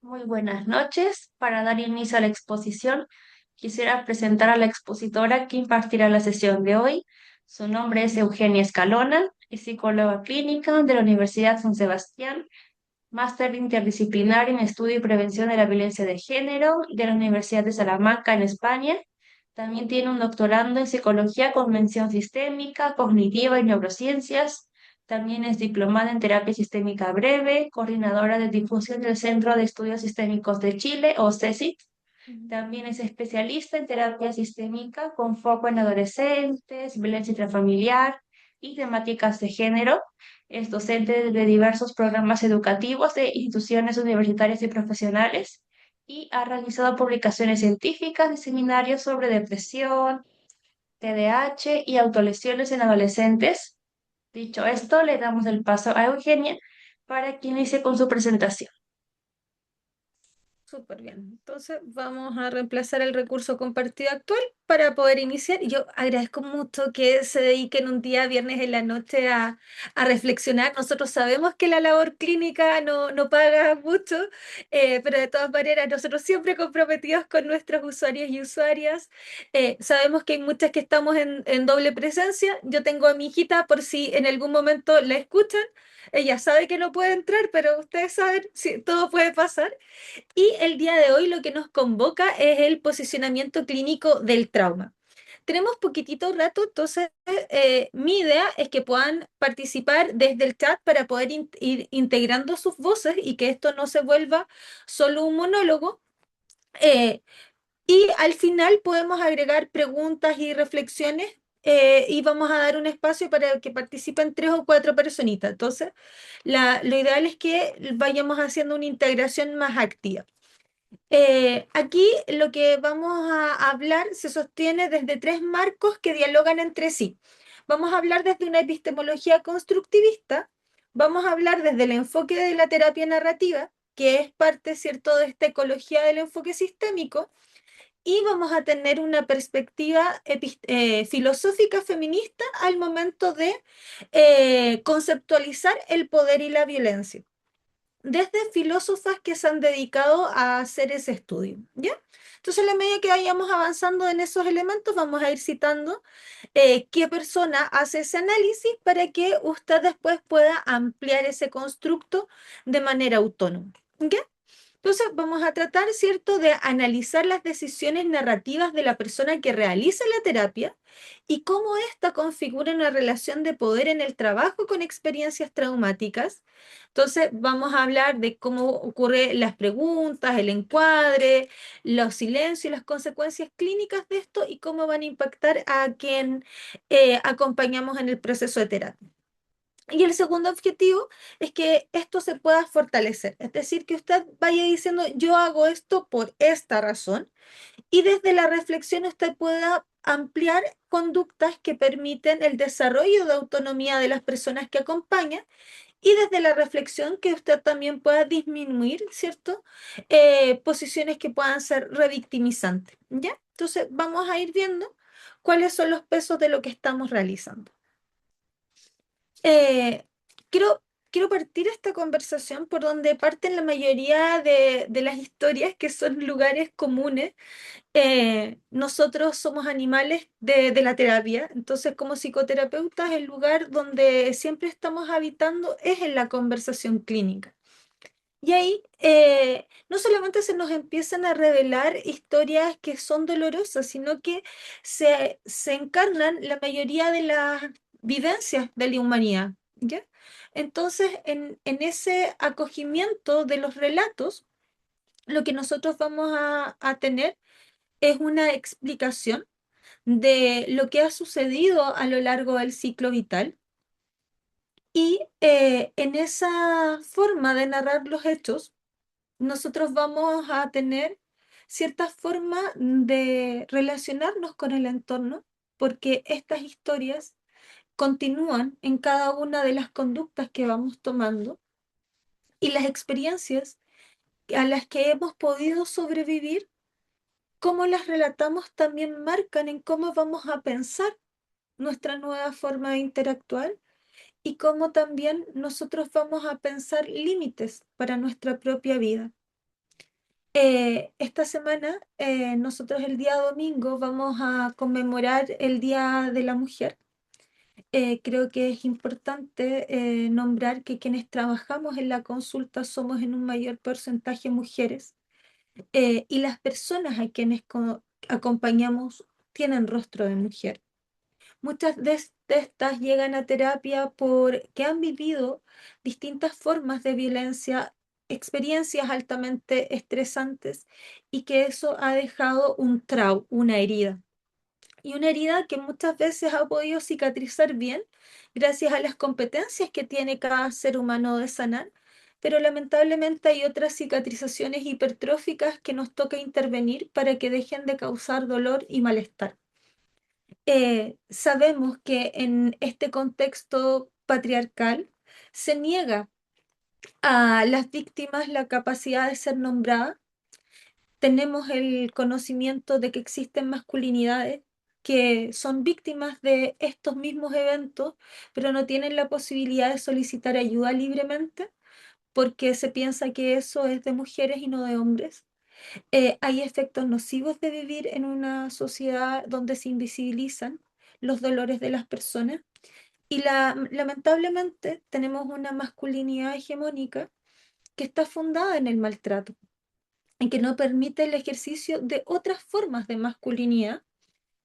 Muy buenas noches. Para dar inicio a la exposición, quisiera presentar a la expositora que impartirá la sesión de hoy. Su nombre es Eugenia Escalona, es psicóloga clínica de la Universidad San Sebastián, máster interdisciplinar en estudio y prevención de la violencia de género de la Universidad de Salamanca en España. También tiene un doctorando en psicología con mención sistémica, cognitiva y neurociencias. También es diplomada en terapia sistémica breve, coordinadora de difusión del Centro de Estudios Sistémicos de Chile, o CESIT. Mm. También es especialista en terapia sistémica con foco en adolescentes, violencia intrafamiliar y temáticas de género. Es docente de diversos programas educativos de instituciones universitarias y profesionales y ha realizado publicaciones científicas y seminarios sobre depresión, TDAH y autolesiones en adolescentes. Dicho esto, le damos el paso a Eugenia para que inicie con su presentación. Súper bien. Entonces vamos a reemplazar el recurso compartido actual para poder iniciar. Y yo agradezco mucho que se dediquen un día viernes en la noche a reflexionar. Nosotros sabemos que la labor clínica no paga mucho, pero de todas maneras nosotros siempre comprometidos con nuestros usuarios y usuarias. Sabemos que hay muchas que estamos en doble presencia. Yo tengo a mi hijita por si en algún momento la escuchan. Ella sabe que no puede entrar, pero ustedes saben, sí, todo puede pasar. Y el día de hoy lo que nos convoca es el posicionamiento clínico del trauma. Tenemos poquitito rato, entonces mi idea es que puedan participar desde el chat para poder ir integrando sus voces y que esto no se vuelva solo un monólogo. Eh, y al final podemos agregar preguntas y reflexiones, y vamos a dar un espacio para que participen tres o cuatro personitas. Entonces, lo ideal es que vayamos haciendo una integración más activa. Aquí lo que vamos a hablar se sostiene desde tres marcos que dialogan entre sí. Vamos a hablar desde una epistemología constructivista, vamos a hablar desde el enfoque de la terapia narrativa, que es parte, ¿cierto?, de esta ecología del enfoque sistémico, y vamos a tener una perspectiva filosófica feminista al momento de conceptualizar el poder y la violencia desde filósofas que se han dedicado a hacer ese estudio, ¿ya? Entonces, a la medida que vayamos avanzando en esos elementos, vamos a ir citando qué persona hace ese análisis para que usted después pueda ampliar ese constructo de manera autónoma, ¿ya? Entonces, vamos a tratar, ¿cierto?, de analizar las decisiones narrativas de la persona que realiza la terapia y cómo ésta configura una relación de poder en el trabajo con experiencias traumáticas. Entonces, vamos a hablar de cómo ocurren las preguntas, el encuadre, los silencios y las consecuencias clínicas de esto y cómo van a impactar a quien acompañamos en el proceso de terapia. Y el segundo objetivo es que esto se pueda fortalecer, es decir, que usted vaya diciendo, yo hago esto por esta razón, y desde la reflexión usted pueda ampliar conductas que permiten el desarrollo de autonomía de las personas que acompañan, y desde la reflexión que usted también pueda disminuir, ¿cierto? Posiciones que puedan ser revictimizantes, ¿ya? Entonces vamos a ir viendo cuáles son los pesos de lo que estamos realizando. Eh, quiero, quiero partir esta conversación por donde parten la mayoría de las historias, que son lugares comunes. Nosotros somos animales de la terapia, entonces como psicoterapeutas el lugar donde siempre estamos habitando es en la conversación clínica. Y ahí no solamente se nos empiezan a revelar historias que son dolorosas, sino que se encarnan la mayoría de las vivencias de la humanidad, ¿ya? Entonces, en ese acogimiento de los relatos, lo que nosotros vamos a tener es una explicación de lo que ha sucedido a lo largo del ciclo vital. Y en esa forma de narrar los hechos, nosotros vamos a tener cierta forma de relacionarnos con el entorno, porque estas historias continúan en cada una de las conductas que vamos tomando y las experiencias a las que hemos podido sobrevivir, cómo las relatamos también marcan en cómo vamos a pensar nuestra nueva forma de interactuar y cómo también nosotros vamos a pensar límites para nuestra propia vida. Esta semana, nosotros el día domingo vamos a conmemorar el Día de la Mujer. Creo que es importante nombrar que quienes trabajamos en la consulta somos en un mayor porcentaje mujeres, y las personas a quienes acompañamos tienen rostro de mujer. Muchas de estas llegan a terapia porque han vivido distintas formas de violencia, experiencias altamente estresantes, y que eso ha dejado un trauma, una herida. Y una herida que muchas veces ha podido cicatrizar bien gracias a las competencias que tiene cada ser humano de sanar, pero lamentablemente hay otras cicatrizaciones hipertróficas que nos toca intervenir para que dejen de causar dolor y malestar. Sabemos que en este contexto patriarcal se niega a las víctimas la capacidad de ser nombradas. Tenemos el conocimiento de que existen masculinidades que son víctimas de estos mismos eventos, pero no tienen la posibilidad de solicitar ayuda libremente porque se piensa que eso es de mujeres y no de hombres. Hay efectos nocivos de vivir en una sociedad donde se invisibilizan los dolores de las personas, y lamentablemente tenemos una masculinidad hegemónica que está fundada en el maltrato y que no permite el ejercicio de otras formas de masculinidad,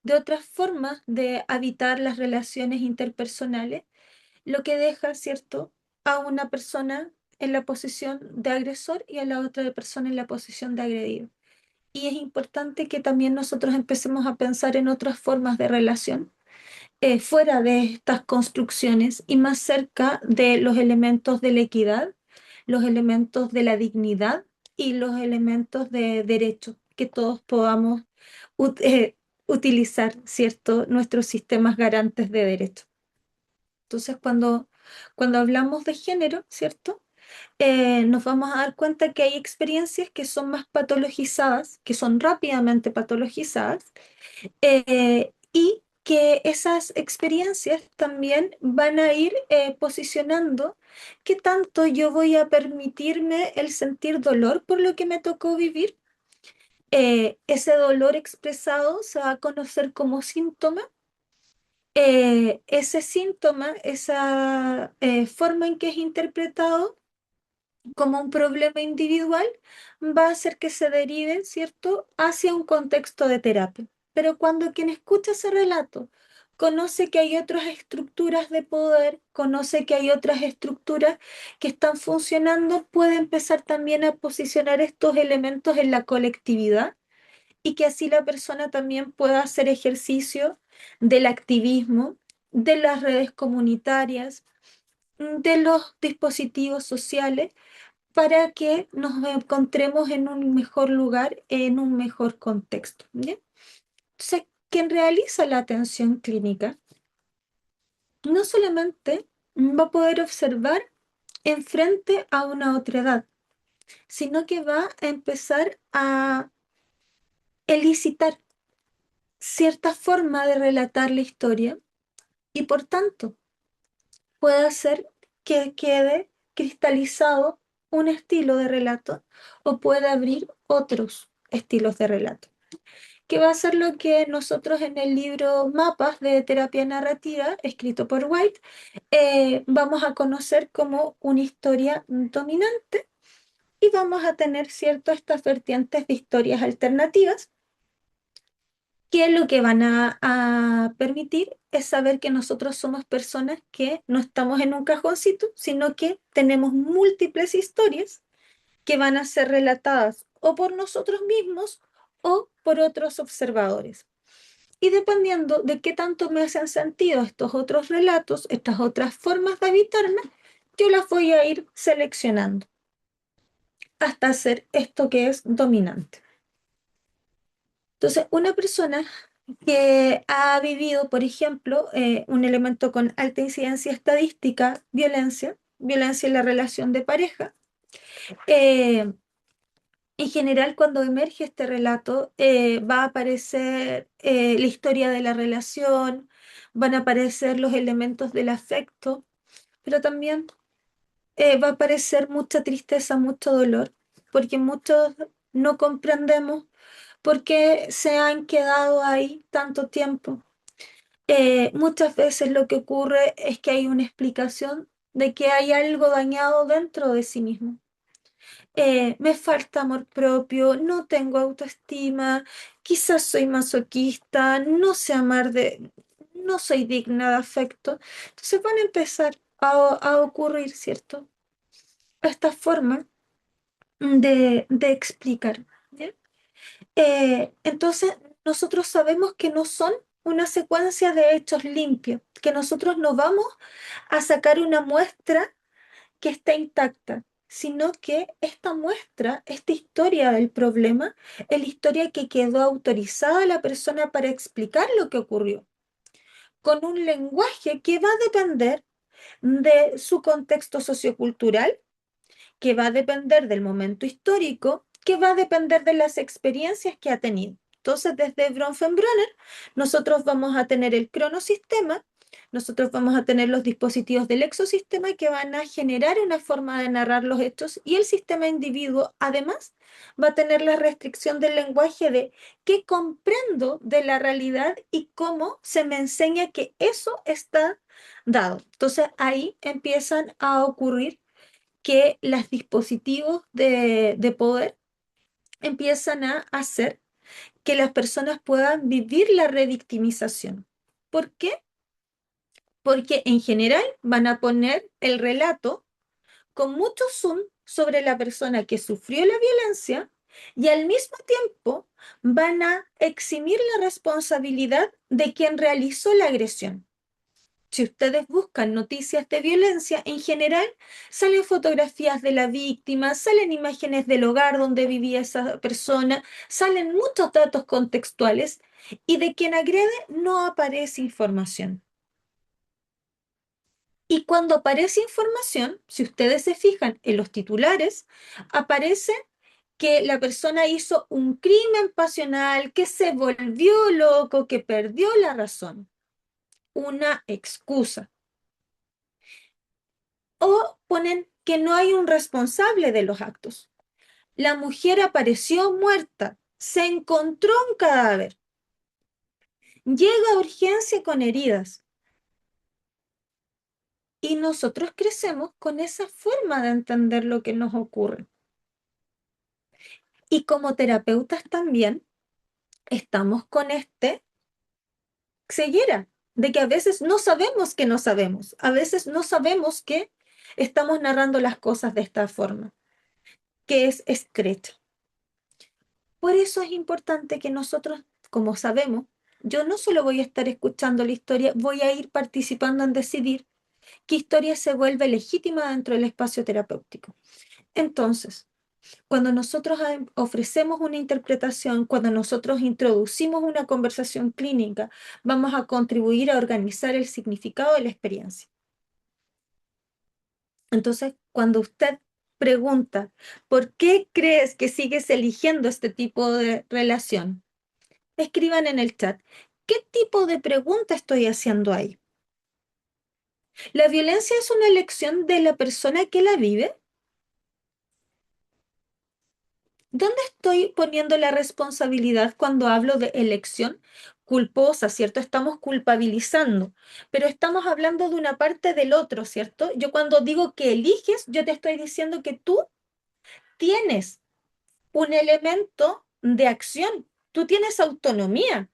de otras formas de habitar las relaciones interpersonales, lo que deja, ¿cierto?, a una persona en la posición de agresor y a la otra persona en la posición de agredido. Y es importante que también nosotros empecemos a pensar en otras formas de relación, fuera de estas construcciones y más cerca de los elementos de la equidad, los elementos de la dignidad y los elementos de derecho, que todos podamos ut- eh, utilizar, ¿cierto?, nuestros sistemas garantes de derecho. Entonces, cuando hablamos de género, ¿cierto?, nos vamos a dar cuenta que hay experiencias que son más patologizadas, que son rápidamente patologizadas, y que esas experiencias también van a ir posicionando qué tanto yo voy a permitirme el sentir dolor por lo que me tocó vivir. Ese dolor expresado se va a conocer como síntoma. Ese síntoma, esa forma en que es interpretado como un problema individual, va a hacer que se derive, ¿cierto?, hacia un contexto de terapia. Pero cuando quien escucha ese relato conoce que hay otras estructuras de poder, conoce que hay otras estructuras que están funcionando, puede empezar también a posicionar estos elementos en la colectividad, y que así la persona también pueda hacer ejercicio del activismo, de las redes comunitarias, de los dispositivos sociales, para que nos encontremos en un mejor lugar, en un mejor contexto. ¿Bien? Entonces, quien realiza la atención clínica no solamente va a poder observar en frente a una otra edad, sino que va a empezar a elicitar cierta forma de relatar la historia, y por tanto puede hacer que quede cristalizado un estilo de relato o puede abrir otros estilos de relato, que va a ser lo que nosotros en el libro Mapas de Terapia Narrativa, escrito por White, vamos a conocer como una historia dominante, y vamos a tener, cierto, estas vertientes de historias alternativas, que lo que van a permitir es saber que nosotros somos personas que no estamos en un cajoncito, sino que tenemos múltiples historias que van a ser relatadas o por nosotros mismos o por otros observadores. Y dependiendo de qué tanto me hacen sentido estos otros relatos, estas otras formas de habitarme, yo las voy a ir seleccionando hasta hacer esto que es dominante. Entonces, una persona que ha vivido, por ejemplo, un elemento con alta incidencia estadística, violencia en la relación de pareja, eh, en general, cuando emerge este relato, va a aparecer la historia de la relación, van a aparecer los elementos del afecto, pero también va a aparecer mucha tristeza, mucho dolor, porque muchos no comprendemos por qué se han quedado ahí tanto tiempo. Muchas veces lo que ocurre es que hay una explicación de que hay algo dañado dentro de sí mismo. Me falta amor propio, no tengo autoestima, quizás soy masoquista, no sé amar no soy digna de afecto. Entonces van a empezar a ocurrir, ¿cierto? Esta forma de explicar. ¿Ya? Entonces, nosotros sabemos que no son una secuencia de hechos limpios, que nosotros no vamos a sacar una muestra que está intacta, sino que esta muestra, esta historia del problema, es la historia que quedó autorizada a la persona para explicar lo que ocurrió, con un lenguaje que va a depender de su contexto sociocultural, que va a depender del momento histórico, que va a depender de las experiencias que ha tenido. Entonces, desde Bronfenbrenner, nosotros vamos a tener el cronosistema, nosotros vamos a tener los dispositivos del exosistema que van a generar una forma de narrar los hechos y el sistema individuo, además, va a tener la restricción del lenguaje de qué comprendo de la realidad y cómo se me enseña que eso está dado. Entonces, ahí empiezan a ocurrir que los dispositivos de poder empiezan a hacer que las personas puedan vivir la revictimización. ¿Por qué? Porque en general van a poner el relato con mucho zoom sobre la persona que sufrió la violencia y al mismo tiempo van a eximir la responsabilidad de quien realizó la agresión. Si ustedes buscan noticias de violencia, en general salen fotografías de la víctima, salen imágenes del hogar donde vivía esa persona, salen muchos datos contextuales y de quien agrede no aparece información. Y cuando aparece información, si ustedes se fijan en los titulares, aparece que la persona hizo un crimen pasional, que se volvió loco, que perdió la razón. Una excusa. O ponen que no hay un responsable de los actos. La mujer apareció muerta, se encontró un cadáver, llega a urgencia con heridas y nosotros crecemos con esa forma de entender lo que nos ocurre. Y como terapeutas también estamos con ceguera de que a veces no sabemos que no sabemos, a veces no sabemos que estamos narrando las cosas de esta forma, que es estrecha. Por eso es importante que nosotros, como sabemos, yo no solo voy a estar escuchando la historia, voy a ir participando en decidir qué historia se vuelve legítima dentro del espacio terapéutico. Entonces, cuando nosotros ofrecemos una interpretación, cuando nosotros introducimos una conversación clínica, vamos a contribuir a organizar el significado de la experiencia. Entonces, cuando usted pregunta, ¿por qué crees que sigues eligiendo este tipo de relación? Escriban en el chat, ¿qué tipo de pregunta estoy haciendo ahí? ¿La violencia es una elección de la persona que la vive? ¿Dónde estoy poniendo la responsabilidad cuando hablo de elección culposa, ¿cierto? Estamos culpabilizando, pero estamos hablando de una parte del otro, ¿cierto? Yo cuando digo que eliges, yo te estoy diciendo que tú tienes un elemento de acción, tú tienes autonomía.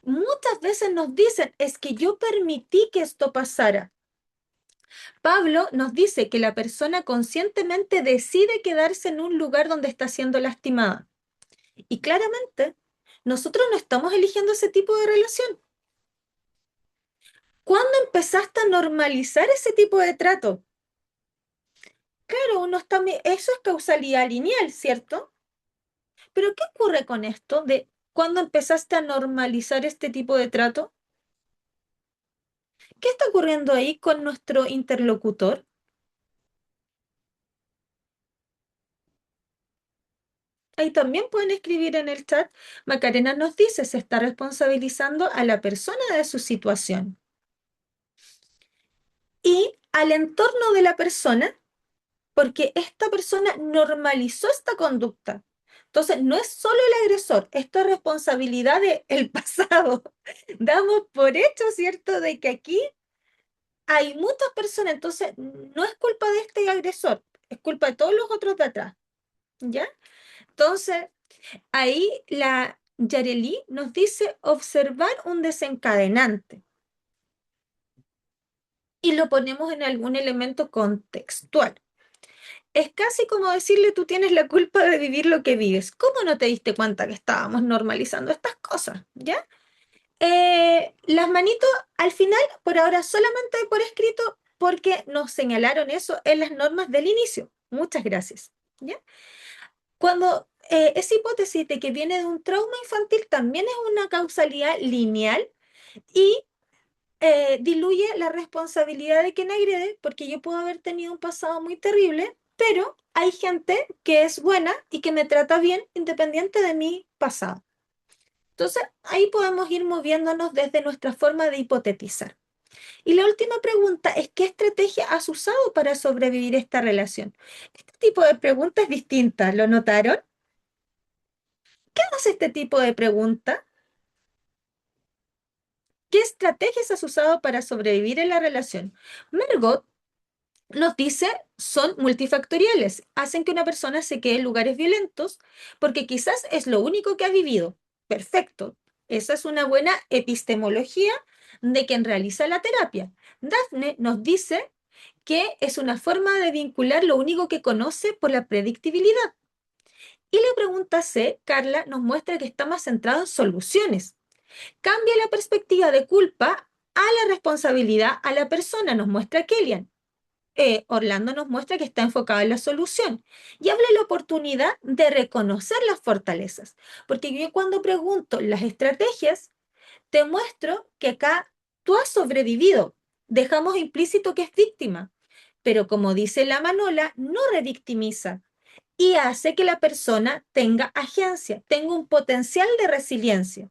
Muchas veces nos dicen, es que yo permití que esto pasara. Pablo nos dice que la persona conscientemente decide quedarse en un lugar donde está siendo lastimada. Y claramente, nosotros no estamos eligiendo ese tipo de relación. ¿Cuándo empezaste a normalizar ese tipo de trato? Claro, eso es causalidad lineal, ¿cierto? Pero ¿qué ocurre con esto de cuándo empezaste a normalizar este tipo de trato? ¿Qué está ocurriendo ahí con nuestro interlocutor? Ahí también pueden escribir en el chat. Macarena nos dice, se está responsabilizando a la persona de su situación y al entorno de la persona, porque esta persona normalizó esta conducta. Entonces, no es solo el agresor, esto es responsabilidad del pasado. Damos por hecho, ¿cierto?, de que aquí hay muchas personas, entonces no es culpa de este agresor, es culpa de todos los otros de atrás, ¿ya? Entonces, ahí la Yareli nos dice observar un desencadenante y lo ponemos en algún elemento contextual. Es casi como decirle, tú tienes la culpa de vivir lo que vives. ¿Cómo no te diste cuenta que estábamos normalizando estas cosas? ¿Ya? Las manitos, al final, por ahora solamente por escrito, porque nos señalaron eso en las normas del inicio. Muchas gracias. ¿Ya? Cuando esa hipótesis de que viene de un trauma infantil también es una causalidad lineal y diluye la responsabilidad de quien agrede, porque yo puedo haber tenido un pasado muy terrible, pero hay gente que es buena y que me trata bien independiente de mi pasado. Entonces, ahí podemos ir moviéndonos desde nuestra forma de hipotetizar. Y la última pregunta es, ¿qué estrategia has usado para sobrevivir esta relación? Este tipo de pregunta es distinta, ¿lo notaron? ¿Qué hace este tipo de pregunta? ¿Qué estrategias has usado para sobrevivir en la relación? Margot nos dice son multifactoriales, hacen que una persona se quede en lugares violentos porque quizás es lo único que ha vivido. Perfecto, esa es una buena epistemología de quien realiza la terapia. Daphne nos dice que es una forma de vincular lo único que conoce por la predictibilidad. Y la pregunta C, Carla, nos muestra que está más centrado en soluciones. Cambia la perspectiva de culpa a la responsabilidad a la persona, nos muestra Kellyan. Orlando nos muestra que está enfocado en la solución y habla de la oportunidad de reconocer las fortalezas. Porque yo cuando pregunto las estrategias, te muestro que acá tú has sobrevivido. Dejamos implícito que es víctima, pero como dice la Manola, no revictimiza y hace que la persona tenga agencia, tenga un potencial de resiliencia.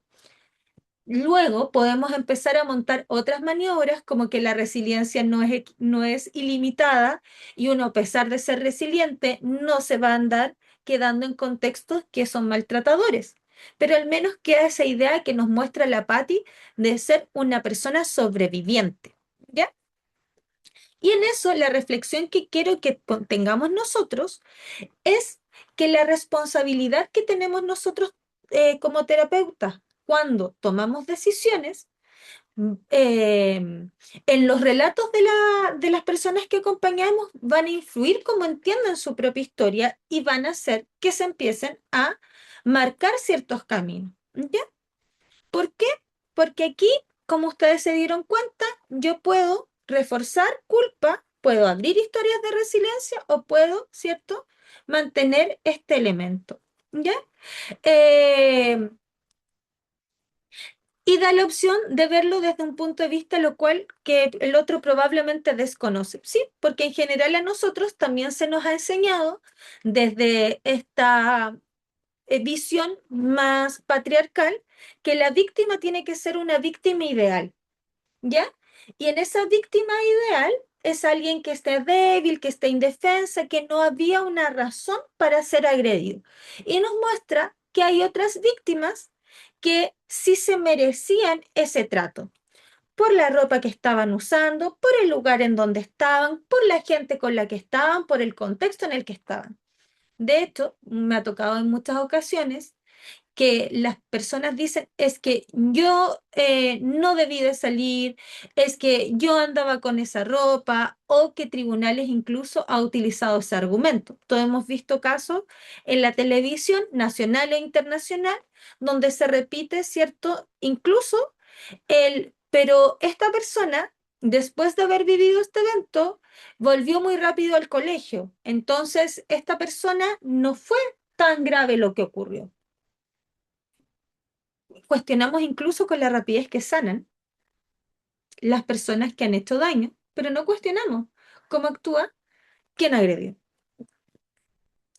Luego podemos empezar a montar otras maniobras como que la resiliencia no es ilimitada y uno a pesar de ser resiliente no se va a andar quedando en contextos que son maltratadores. Pero al menos queda esa idea que nos muestra la Patti de ser una persona sobreviviente. ¿Ya? Y en eso la reflexión que quiero que tengamos nosotros es que la responsabilidad que tenemos nosotros como terapeutas cuando tomamos decisiones en los relatos de las personas que acompañamos van a influir como entiendan su propia historia y van a hacer que se empiecen a marcar ciertos caminos. ¿Ya? ¿Por qué? Porque aquí, como ustedes se dieron cuenta, yo puedo reforzar culpa, puedo abrir historias de resiliencia o puedo, ¿cierto?, mantener este elemento. ¿Ya? Eh, y da la opción de verlo desde un punto de vista lo cual que el otro probablemente desconoce, ¿sí? Porque en general a nosotros también se nos ha enseñado desde esta visión más patriarcal que la víctima tiene que ser una víctima ideal, ¿ya? Y en esa víctima ideal es alguien que esté débil, que esté indefensa, que no había una razón para ser agredido. Y nos muestra que hay otras víctimas que sí se merecían ese trato, por la ropa que estaban usando, por el lugar en donde estaban, por la gente con la que estaban, por el contexto en el que estaban. De hecho, me ha tocado en muchas ocasiones que las personas dicen es que yo no debí de salir, es que yo andaba con esa ropa o que tribunales incluso ha utilizado ese argumento. Todos hemos visto casos en la televisión nacional e internacional donde se repite, ¿cierto? Incluso pero esta persona, después de haber vivido este evento, volvió muy rápido al colegio. Entonces, esta persona no fue tan grave lo que ocurrió. Cuestionamos incluso con la rapidez que sanan las personas que han hecho daño, pero no cuestionamos cómo actúa quien agredió.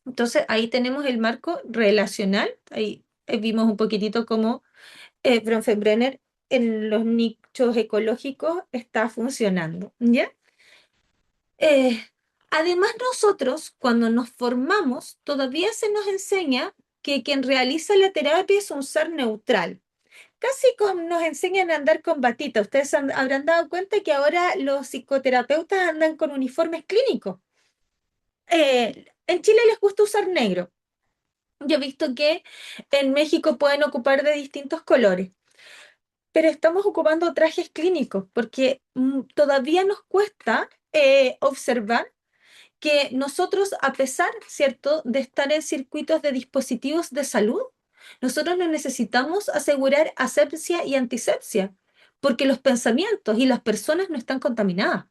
Entonces ahí tenemos el marco relacional, ahí vimos un poquitito cómo Bronfenbrenner en los nichos ecológicos está funcionando, ¿ya? Eh, Además nosotros cuando nos formamos todavía se nos enseña que quien realiza la terapia es un ser neutral. Casi como nos enseñan a andar con batita. Ustedes habrán dado cuenta que ahora los psicoterapeutas andan con uniformes clínicos. En Chile les gusta usar negro. Yo he visto que en México pueden ocupar de distintos colores, pero estamos ocupando trajes clínicos porque todavía nos cuesta observar que nosotros, a pesar, ¿cierto?, de estar en circuitos de dispositivos de salud, nosotros no necesitamos asegurar asepsia y antisepsia, porque los pensamientos y las personas no están contaminadas.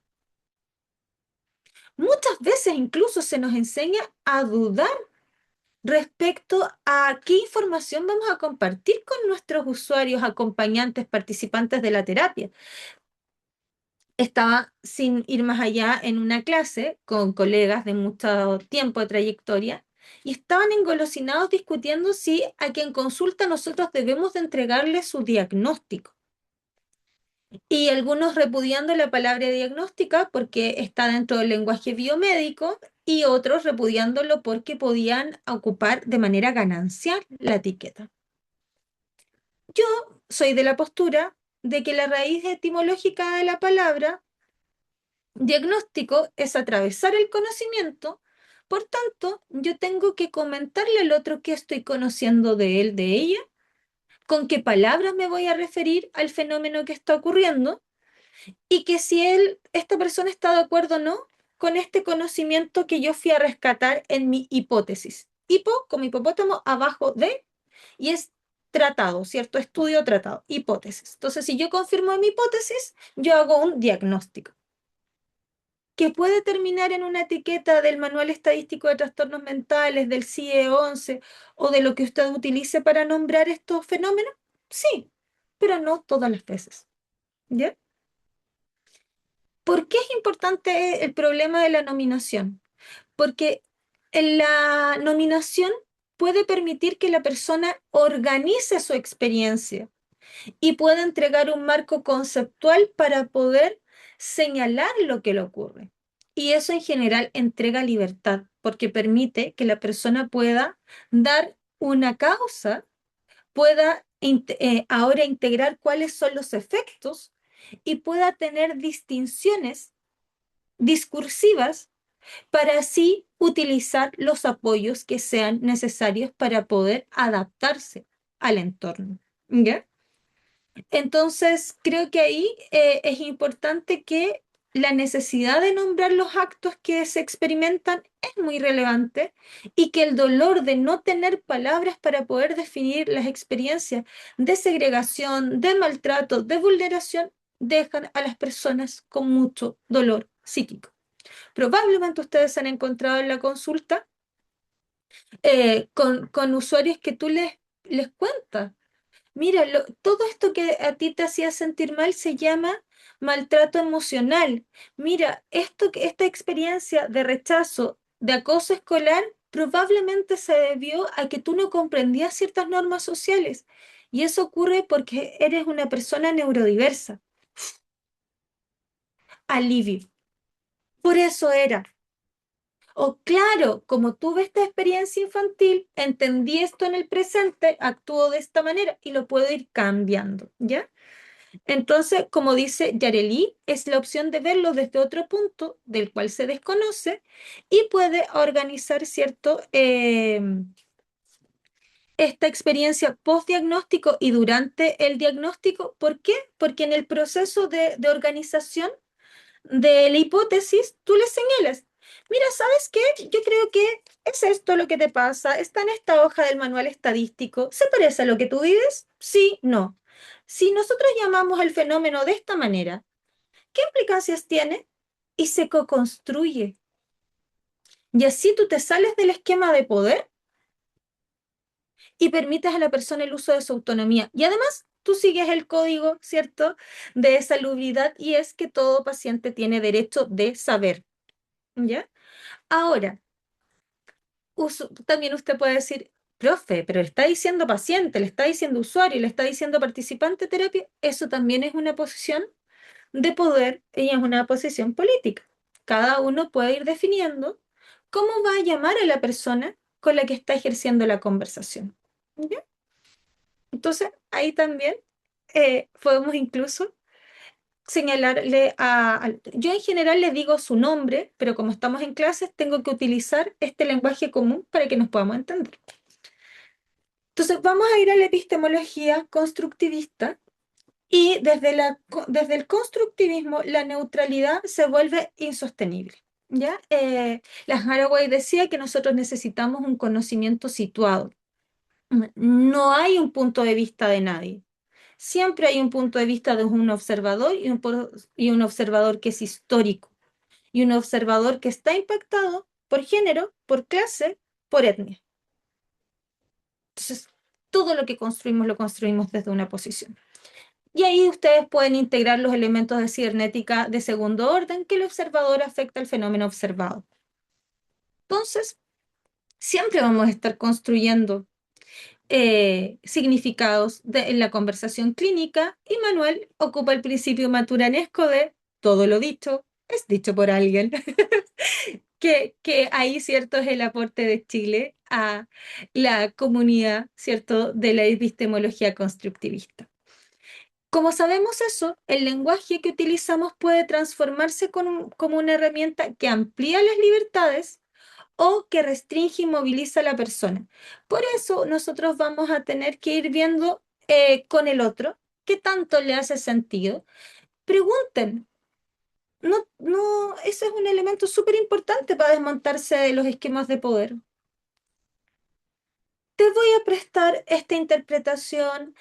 Muchas veces incluso se nos enseña a dudar respecto a qué información vamos a compartir con nuestros usuarios, acompañantes, participantes de la terapia. Estaba, sin ir más allá, en una clase con colegas de mucho tiempo de trayectoria y estaban engolosinados discutiendo si a quien consulta nosotros debemos de entregarle su diagnóstico. Y algunos repudiando la palabra diagnóstica porque está dentro del lenguaje biomédico y otros repudiándolo porque podían ocupar de manera ganancial la etiqueta. Yo soy de la postura de que la raíz etimológica de la palabra diagnóstico es atravesar el conocimiento, por tanto, yo tengo que comentarle al otro qué estoy conociendo de él, de ella, con qué palabras me voy a referir al fenómeno que está ocurriendo y que si esta persona está de acuerdo o no con este conocimiento que yo fui a rescatar en mi hipótesis. Hipo, como hipopótamo, abajo de, y es tratado, ¿cierto? Estudio tratado, hipótesis. Entonces, si yo confirmo mi hipótesis, yo hago un diagnóstico que puede terminar en una etiqueta del Manual Estadístico de Trastornos Mentales, del CIE-11 o de lo que usted utilice para nombrar estos fenómenos. Sí, pero no todas las veces. ¿Ya? ¿Por qué es importante el problema de la nominación? Porque en la nominación puede permitir que la persona organice su experiencia y pueda entregar un marco conceptual para poder señalar lo que le ocurre. Y eso en general entrega libertad, porque permite que la persona pueda dar una causa, pueda ahora integrar cuáles son los efectos y pueda tener distinciones discursivas para así utilizar los apoyos que sean necesarios para poder adaptarse al entorno. ¿Ya? Entonces, creo que ahí es importante que la necesidad de nombrar los actos que se experimentan es muy relevante y que el dolor de no tener palabras para poder definir las experiencias de segregación, de maltrato, de vulneración, dejan a las personas con mucho dolor psíquico. Probablemente ustedes han encontrado en la consulta con usuarios que tú les cuentas. Mira, todo esto que a ti te hacía sentir mal se llama maltrato emocional. Mira, esta experiencia de rechazo, de acoso escolar, probablemente se debió a que tú no comprendías ciertas normas sociales. Y eso ocurre porque eres una persona neurodiversa. Alivio. Por eso era. O claro, como tuve esta experiencia infantil, entendí esto en el presente, actúo de esta manera y lo puedo ir cambiando, ¿ya? Entonces, como dice Yareli, es la opción de verlo desde otro punto del cual se desconoce y puede organizar, ¿cierto? Esta experiencia post-diagnóstico y durante el diagnóstico. ¿Por qué? Porque en el proceso de organización de la hipótesis, tú le señalas, mira, ¿sabes qué? Yo creo que es esto lo que te pasa, está en esta hoja del manual estadístico, ¿se parece a lo que tú vives? Sí, no. Si nosotros llamamos el fenómeno de esta manera, ¿qué implicancias tiene? Y se co-construye. Y así tú te sales del esquema de poder y permites a la persona el uso de su autonomía. Y además, tú sigues el código, ¿cierto?, de salubridad y es que todo paciente tiene derecho de saber. ¿Ya? Ahora, también usted puede decir, profe, pero le está diciendo paciente, le está diciendo usuario, le está diciendo participante de terapia. Eso también es una posición de poder y es una posición política. Cada uno puede ir definiendo cómo va a llamar a la persona con la que está ejerciendo la conversación. ¿Ya? Entonces, ahí también podemos incluso señalarle yo en general le digo su nombre, pero como estamos en clases, tengo que utilizar este lenguaje común para que nos podamos entender. Entonces, vamos a ir a la epistemología constructivista y desde el constructivismo la neutralidad se vuelve insostenible. ¿Ya? La Haraway decía que nosotros necesitamos un conocimiento situado. No hay un punto de vista de nadie. Siempre hay un punto de vista de un observador y un observador que es histórico y un observador que está impactado por género, por clase, por etnia. Entonces, todo lo que construimos lo construimos desde una posición. Y ahí ustedes pueden integrar los elementos de cibernética de segundo orden que el observador afecta al fenómeno observado. Entonces, siempre vamos a estar construyendo significados en la conversación clínica y Manuel ocupa el principio maturanesco de todo lo dicho es dicho por alguien, que ahí, ¿cierto?, es el aporte de Chile a la comunidad, ¿cierto?, de la epistemología constructivista. Como sabemos eso, el lenguaje que utilizamos puede transformarse como una herramienta que amplía las libertades o que restringe y moviliza a la persona. Por eso nosotros vamos a tener que ir viendo con el otro qué tanto le hace sentido. Pregunten. No, no, ese es un elemento súper importante para desmontarse de los esquemas de poder. Te voy a prestar esta interpretación,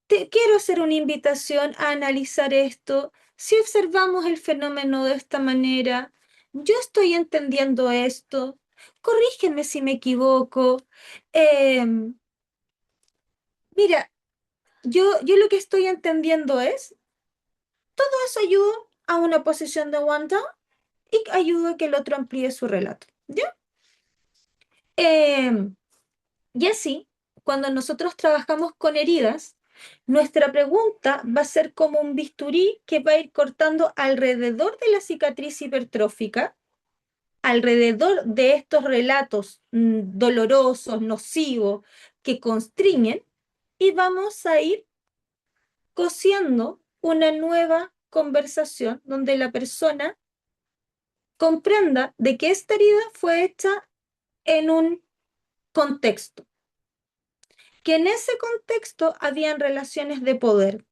te quiero hacer una invitación a analizar esto. Si observamos el fenómeno de esta manera, yo estoy entendiendo esto, corrígeme si me equivoco. Em, Mira, yo lo que estoy entendiendo es, todo eso ayuda a una posición de one down y ayuda a que el otro amplíe su relato. ¿Ya? Em, y así, cuando nosotros trabajamos con heridas, nuestra pregunta va a ser como un bisturí que va a ir cortando alrededor de la cicatriz hipertrófica, alrededor de estos relatos dolorosos, nocivos, que constriñen, y vamos a ir cosiendo una nueva conversación donde la persona comprenda de que esta herida fue hecha en un contexto, que en ese contexto habían relaciones de poder,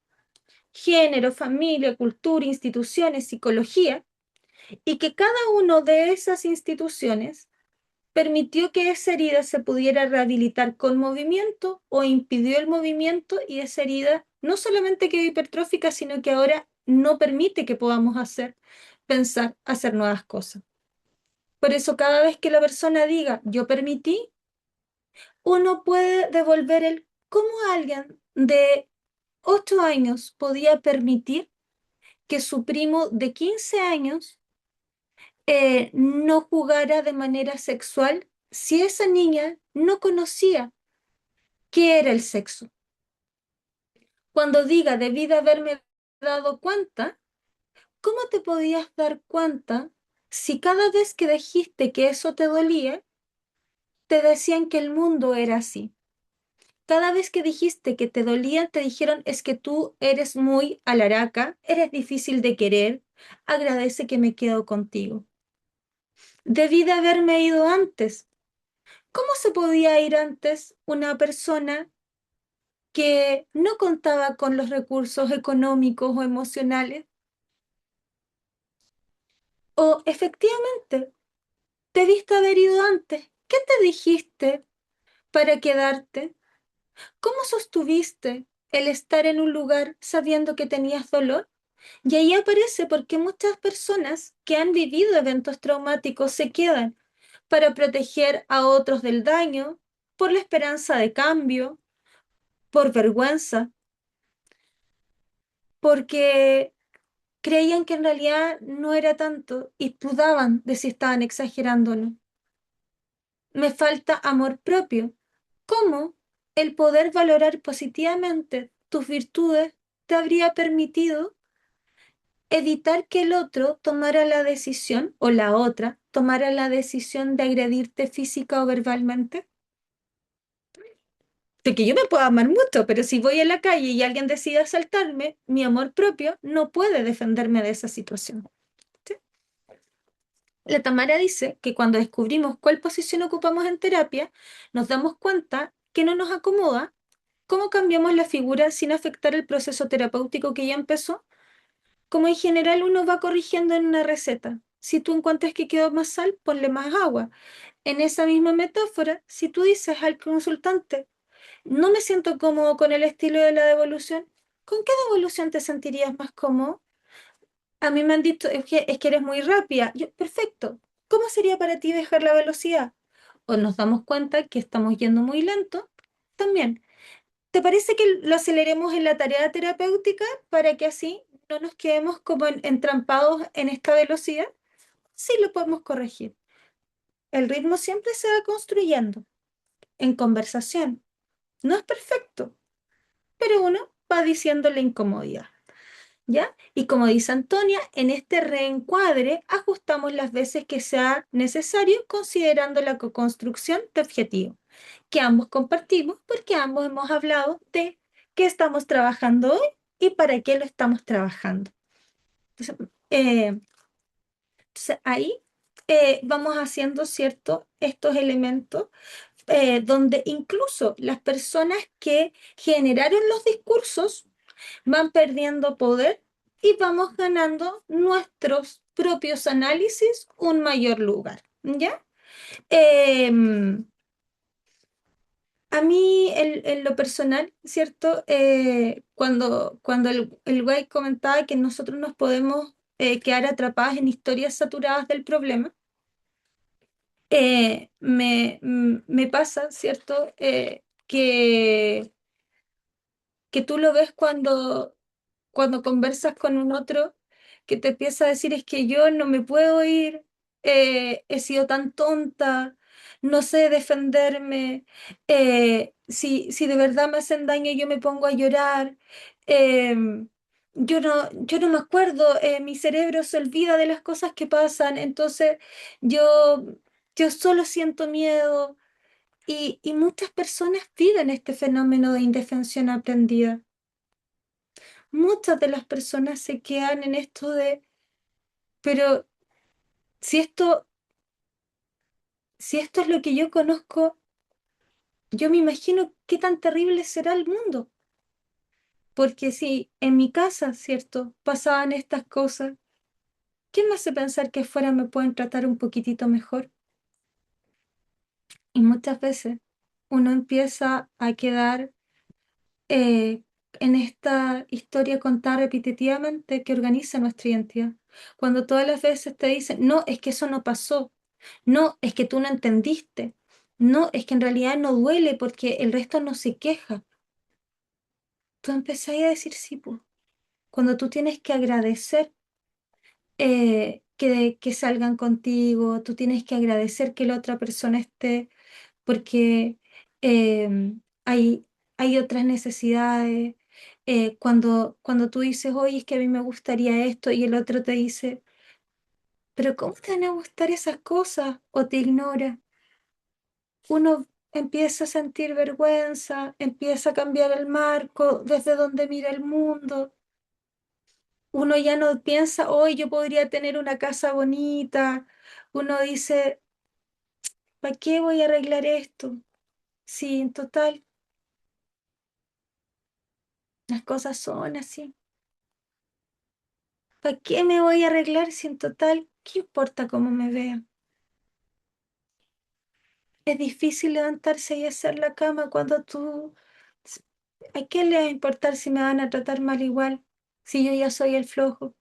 género, familia, cultura, instituciones, psicología, y que cada una de esas instituciones permitió que esa herida se pudiera rehabilitar con movimiento o impidió el movimiento y esa herida no solamente quedó hipertrófica, sino que ahora no permite que podamos pensar, hacer nuevas cosas. Por eso cada vez que la persona diga yo permití, uno puede devolver el cómo alguien de 8 años podía permitir que su primo de 15 años no jugara de manera sexual si esa niña no conocía qué era el sexo. Cuando diga debí de haberme dado cuenta, ¿cómo te podías dar cuenta si cada vez que dijiste que eso te dolía, te decían que el mundo era así? Cada vez que dijiste que te dolía, te dijeron es que tú eres muy alaraca, eres difícil de querer, agradece que me quedo contigo. Debí de haberme ido antes. ¿Cómo se podía ir antes una persona que no contaba con los recursos económicos o emocionales? O efectivamente, debiste haber ido antes. ¿Qué te dijiste para quedarte? ¿Cómo sostuviste el estar en un lugar sabiendo que tenías dolor? Y ahí aparece porque muchas personas que han vivido eventos traumáticos se quedan para proteger a otros del daño, por la esperanza de cambio, por vergüenza, porque creían que en realidad no era tanto y dudaban de si estaban exagerando o no. Me falta amor propio. ¿Cómo el poder valorar positivamente tus virtudes te habría permitido evitar que el otro tomara la decisión o la otra tomara la decisión de agredirte física o verbalmente? De que yo me puedo amar mucho, pero si voy a la calle y alguien decide asaltarme, mi amor propio no puede defenderme de esa situación. ¿Sí? La Tamara dice que cuando descubrimos cuál posición ocupamos en terapia, nos damos cuenta que no nos acomoda, cómo cambiamos la figura sin afectar el proceso terapéutico que ya empezó, como en general uno va corrigiendo en una receta. Si tú encuentras que quedó más sal, ponle más agua. En esa misma metáfora, si tú dices al consultante, no me siento cómodo con el estilo de la devolución, ¿con qué devolución te sentirías más cómodo? A mí me han dicho, es que eres muy rápida. Yo, perfecto. ¿Cómo sería para ti dejar la velocidad? O nos damos cuenta que estamos yendo muy lento. También, ¿te parece que lo aceleremos en la tarea terapéutica para que así no nos quedemos como entrampados en esta velocidad? Sí, lo podemos corregir. El ritmo siempre se va construyendo en conversación. No es perfecto, pero uno va diciendo la incomodidad. ¿Ya? Y como dice Antonia, en este reencuadre ajustamos las veces que sea necesario considerando la co-construcción de objetivo, que ambos compartimos porque ambos hemos hablado de qué estamos trabajando hoy y para qué lo estamos trabajando. Entonces, eh, ahí vamos haciendo, ¿cierto? Estos elementos donde incluso las personas que generaron los discursos van perdiendo poder y vamos ganando nuestros propios análisis un mayor lugar, ¿ya? A mí, en lo personal, ¿cierto? Cuando el Guay comentaba que nosotros nos podemos quedar atrapadas en historias saturadas del problema, me pasa, ¿cierto? Que tú lo ves cuando conversas con un otro que te empieza a decir es que yo no me puedo ir, he sido tan tonta, no sé defenderme, si de verdad me hacen daño yo me pongo a llorar, yo no me acuerdo, mi cerebro se olvida de las cosas que pasan, entonces yo, yo solo siento miedo y muchas personas viven este fenómeno de indefensión aprendida. Muchas de las personas se quedan en esto de, pero si esto, si esto es lo que yo conozco, yo me imagino qué tan terrible será el mundo. Porque si en mi casa, ¿cierto?, pasaban estas cosas, ¿quién me hace pensar que afuera me pueden tratar un poquitito mejor? Y muchas veces uno empieza a quedar eh, en esta historia contada repetitivamente que organiza nuestra identidad. Cuando todas las veces te dicen, no, es que eso no pasó, no, es que tú no entendiste, no, es que en realidad no duele porque el resto no se queja. Tú empezás a decir, sí, pues, cuando tú tienes que agradecer que salgan contigo, tú tienes que agradecer que la otra persona esté, porque hay, hay otras necesidades. Cuando tú dices, oye, es que a mí me gustaría esto, y el otro te dice, pero ¿cómo te van a gustar esas cosas? O te ignora. Uno empieza a sentir vergüenza, empieza a cambiar el marco desde donde mira el mundo. Uno ya no piensa, hoy yo podría tener una casa bonita. Uno dice, ¿para qué voy a arreglar esto? Sí, en total, las cosas son así. ¿Para qué me voy a arreglar si en total, qué importa cómo me vean? Es difícil levantarse y hacer la cama cuando tú... ¿A qué le va a importar si me van a tratar mal igual? Si yo ya soy el flojo.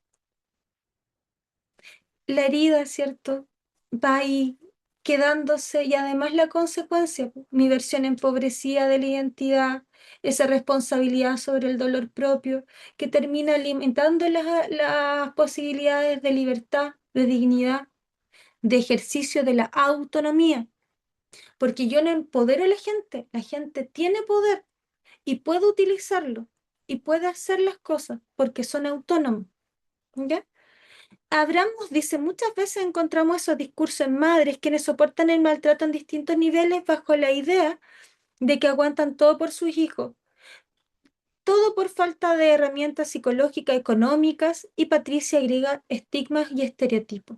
La herida, ¿cierto? Va ahí quedándose y además la consecuencia, mi versión empobrecida de la identidad, esa responsabilidad sobre el dolor propio, que termina limitando las posibilidades de libertad, de dignidad, de ejercicio de la autonomía, porque yo no empodero a la gente tiene poder y puede utilizarlo y puede hacer las cosas porque son autónomos, ¿ya? Abramos dice, muchas veces encontramos esos discursos en madres quienes soportan el maltrato en distintos niveles bajo la idea de que aguantan todo por sus hijos, todo por falta de herramientas psicológicas, económicas, y Patricia agrega estigmas y estereotipos.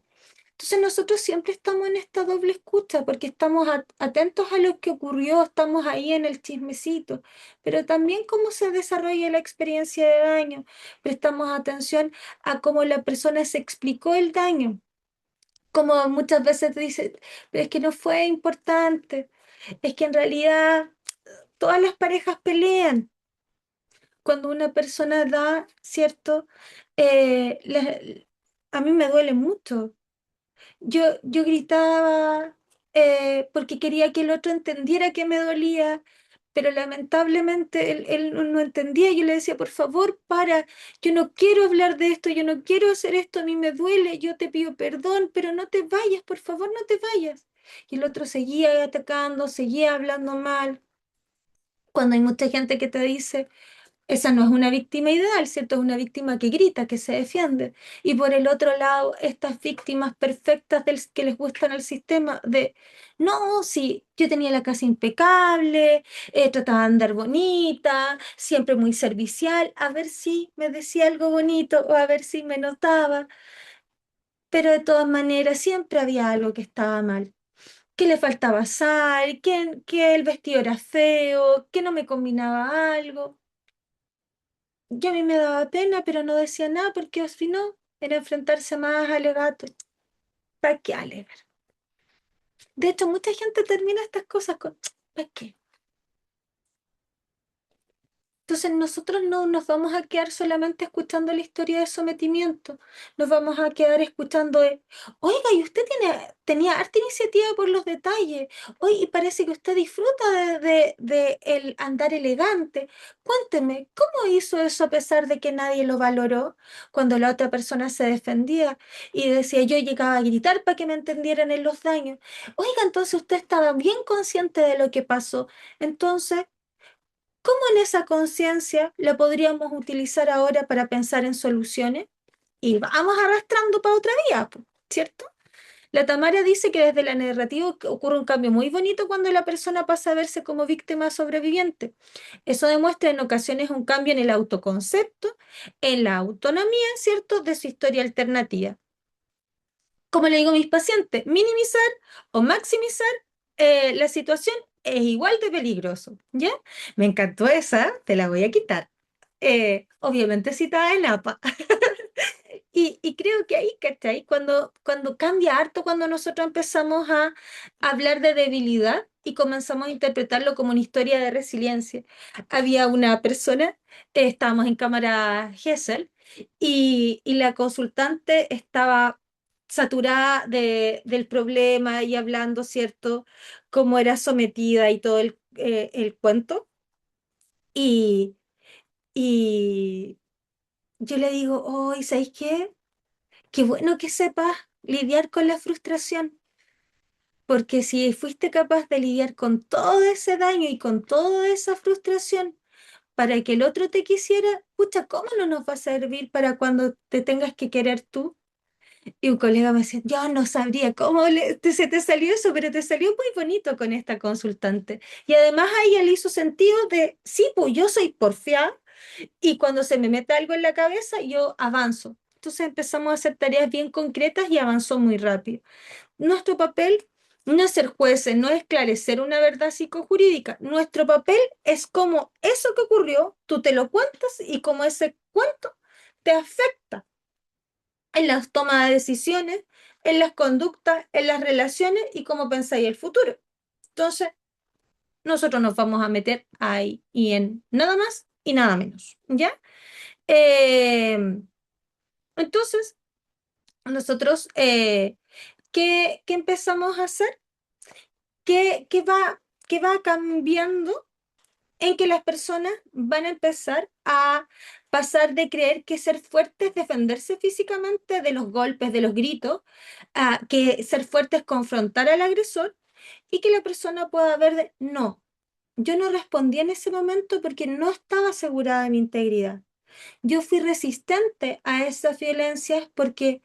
Entonces nosotros siempre estamos en esta doble escucha porque estamos atentos a lo que ocurrió, estamos ahí en el chismecito, pero también cómo se desarrolla la experiencia de daño. Prestamos atención a cómo la persona se explicó el daño, como muchas veces te dice, pero es que no fue importante, es que en realidad todas las parejas pelean. Cuando una persona da, ¿cierto? A mí me duele mucho. Yo gritaba porque quería que el otro entendiera que me dolía, pero lamentablemente él no entendía. Yo le decía, por favor, para, yo no quiero hablar de esto, yo no quiero hacer esto, a mí me duele, yo te pido perdón, pero no te vayas, por favor, no te vayas. Y el otro seguía atacando, seguía hablando mal. Cuando hay mucha gente que te dice, esa no es una víctima ideal, ¿cierto? Es una víctima que grita, que se defiende. Y por el otro lado, estas víctimas perfectas que les gustan al sistema de, no, sí, yo tenía la casa impecable, trataba de andar bonita, siempre muy servicial, a ver si me decía algo bonito o a ver si me notaba. Pero de todas maneras, siempre había algo que estaba mal. Que le faltaba sal, que el vestido era feo, que no me combinaba algo. Yo a mí me daba pena, pero no decía nada porque si no, era enfrentarse más a alegato. ¿Para qué alegar? De hecho, mucha gente termina estas cosas con ¿para qué? Entonces nosotros no nos vamos a quedar solamente escuchando la historia de sometimiento, nos vamos a quedar escuchando de, oiga, y usted tenía harta iniciativa por los detalles, oye, y parece que usted disfruta de el andar elegante. Cuénteme, ¿cómo hizo eso a pesar de que nadie lo valoró? Cuando la otra persona se defendía y decía, yo llegaba a gritar para que me entendieran en los daños. Oiga, entonces usted estaba bien consciente de lo que pasó. Entonces, ¿cómo en esa conciencia la podríamos utilizar ahora para pensar en soluciones? Y vamos arrastrando para otra vía, po, ¿cierto? La Tamara dice que desde la narrativa ocurre un cambio muy bonito cuando la persona pasa a verse como víctima sobreviviente. Eso demuestra en ocasiones un cambio en el autoconcepto, en la autonomía, ¿cierto?, de su historia alternativa. Como le digo a mis pacientes, minimizar o maximizar la situación es igual de peligroso, ¿ya? Me encantó esa, te la voy a quitar. Obviamente citada en APA. Y creo que ahí, ¿cachai? Cuando cambia harto, cuando nosotros empezamos a hablar de debilidad y comenzamos a interpretarlo como una historia de resiliencia. Había una persona, estábamos en cámara Gesell, y la consultante estaba saturada del problema y hablando, ¿cierto?, cómo era sometida y todo el cuento. Y, y yo le digo, oh, ¿sabéis qué? Qué bueno que sepas lidiar con la frustración, porque si fuiste capaz de lidiar con todo ese daño y con toda esa frustración para que el otro te quisiera, pucha, ¿cómo no nos va a servir para cuando te tengas que querer tú? Y un colega me decía, yo no sabría cómo se te salió eso, pero te salió muy bonito con esta consultante. Y además a ella le hizo sentido de, sí, pues yo soy porfiada y cuando se me mete algo en la cabeza, yo avanzo. Entonces empezamos a hacer tareas bien concretas y avanzó muy rápido. Nuestro papel no es ser jueces, no es esclarecer una verdad psicojurídica. Nuestro papel es como eso que ocurrió, tú te lo cuentas y como ese cuento te afecta en las tomas de decisiones, en las conductas, en las relaciones y cómo pensáis el futuro. Entonces, nosotros nos vamos a meter ahí y en nada más y nada menos, ¿ya? Eh, entonces, nosotros, ¿qué empezamos a hacer? ¿Qué va cambiando en que las personas van a empezar a pasar de creer que ser fuerte es defenderse físicamente de los golpes, de los gritos, a que ser fuerte es confrontar al agresor y que la persona pueda ver de, no, yo no respondí en ese momento porque no estaba asegurada de mi integridad. Yo fui resistente a esas violencias porque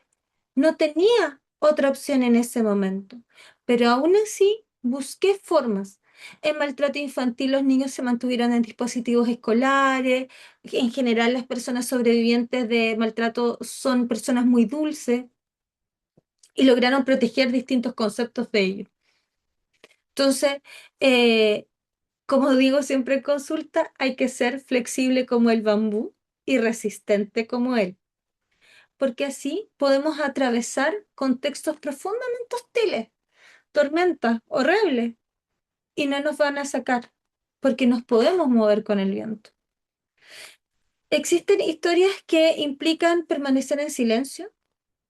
No tenía otra opción en ese momento, pero aún así busqué formas. En maltrato infantil los niños se mantuvieron en dispositivos escolares. En general las personas sobrevivientes de maltrato son personas muy dulces y lograron proteger distintos conceptos de ellos. Entonces, eh, como digo siempre en consulta, hay que ser flexible como el bambú y resistente como él, porque así podemos atravesar contextos profundamente hostiles, tormentas horribles, y no nos van a sacar, porque nos podemos mover con el viento. Existen historias que implican permanecer en silencio,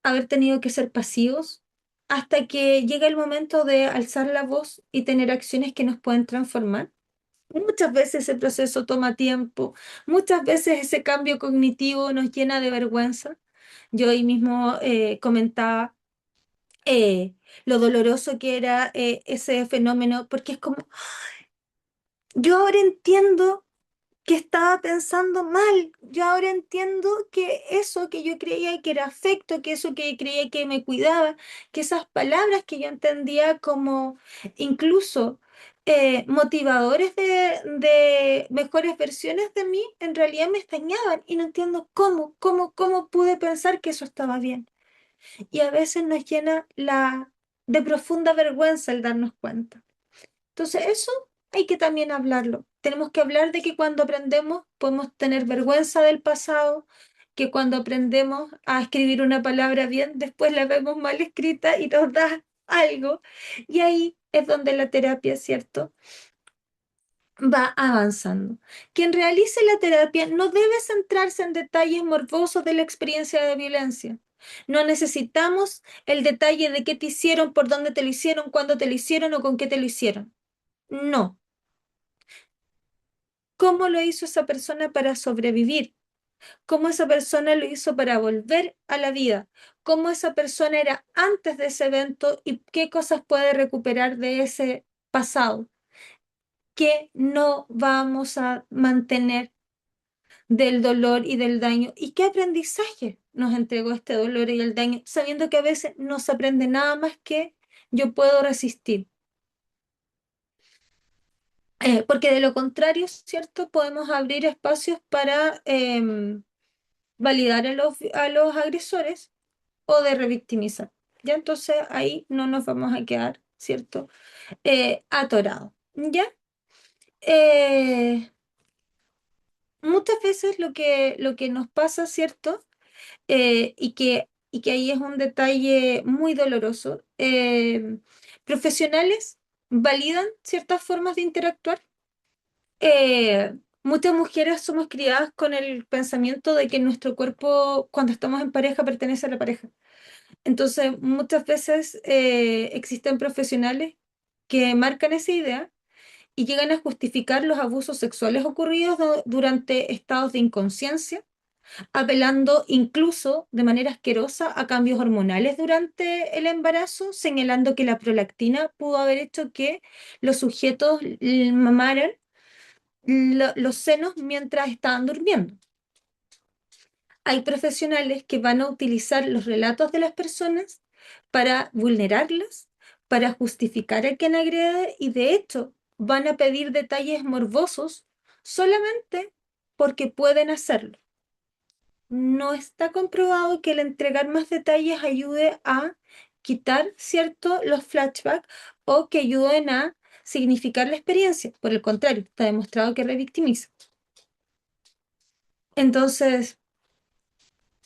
haber tenido que ser pasivos, hasta que llega el momento de alzar la voz y tener acciones que nos pueden transformar. Muchas veces ese proceso toma tiempo, muchas veces ese cambio cognitivo nos llena de vergüenza. Yo ahí mismo comentaba lo doloroso que era ese fenómeno, porque es como, yo ahora entiendo que estaba pensando mal, yo ahora entiendo que eso que yo creía que era afecto, que eso que creía que me cuidaba, que esas palabras que yo entendía como incluso motivadores de mejores versiones de mí, en realidad me extrañaban y no entiendo cómo pude pensar que eso estaba bien. Y a veces nos llena de profunda vergüenza el darnos cuenta. Entonces, eso hay que también hablarlo. Tenemos que hablar de que cuando aprendemos podemos tener vergüenza del pasado, que cuando aprendemos a escribir una palabra bien, después la vemos mal escrita y nos da algo. Y ahí es donde la terapia, ¿cierto?, va avanzando. Quien realice la terapia no debe centrarse en detalles morbosos de la experiencia de violencia. No necesitamos el detalle de qué te hicieron, por dónde te lo hicieron, cuándo te lo hicieron o con qué te lo hicieron. No. ¿Cómo lo hizo esa persona para sobrevivir? ¿Cómo esa persona lo hizo para volver a la vida? ¿Cómo esa persona era antes de ese evento y qué cosas puede recuperar de ese pasado que no vamos a mantener del dolor y del daño? ¿Y qué aprendizaje nos entregó este dolor y el daño, sabiendo que a veces no se aprende nada más que yo puedo resistir? Porque de lo contrario, ¿cierto? Podemos abrir espacios para validar a los agresores o de revictimizar. Ya entonces ahí no nos vamos a quedar, ¿cierto? Atorados. ¿Ya? Eh, Muchas veces lo que nos pasa, ¿cierto? Y que ahí es un detalle muy doloroso. Profesionales validan ciertas formas de interactuar. Muchas mujeres somos criadas con el pensamiento de que nuestro cuerpo, cuando estamos en pareja, pertenece a la pareja. Entonces, muchas veces existen profesionales que marcan esa idea y llegan a justificar los abusos sexuales ocurridos durante estados de inconsciencia, apelando incluso de manera asquerosa a cambios hormonales durante el embarazo, señalando que la prolactina pudo haber hecho que los sujetos mamaran los senos mientras estaban durmiendo. Hay profesionales que van a utilizar los relatos de las personas para vulnerarlas, para justificar a quien agrede y de hecho van a pedir detalles morbosos solamente porque pueden hacerlo. No está comprobado que el entregar más detalles ayude a quitar, ¿cierto?, los flashbacks o que ayuden a significar la experiencia. Por el contrario, está demostrado que revictimiza. Entonces,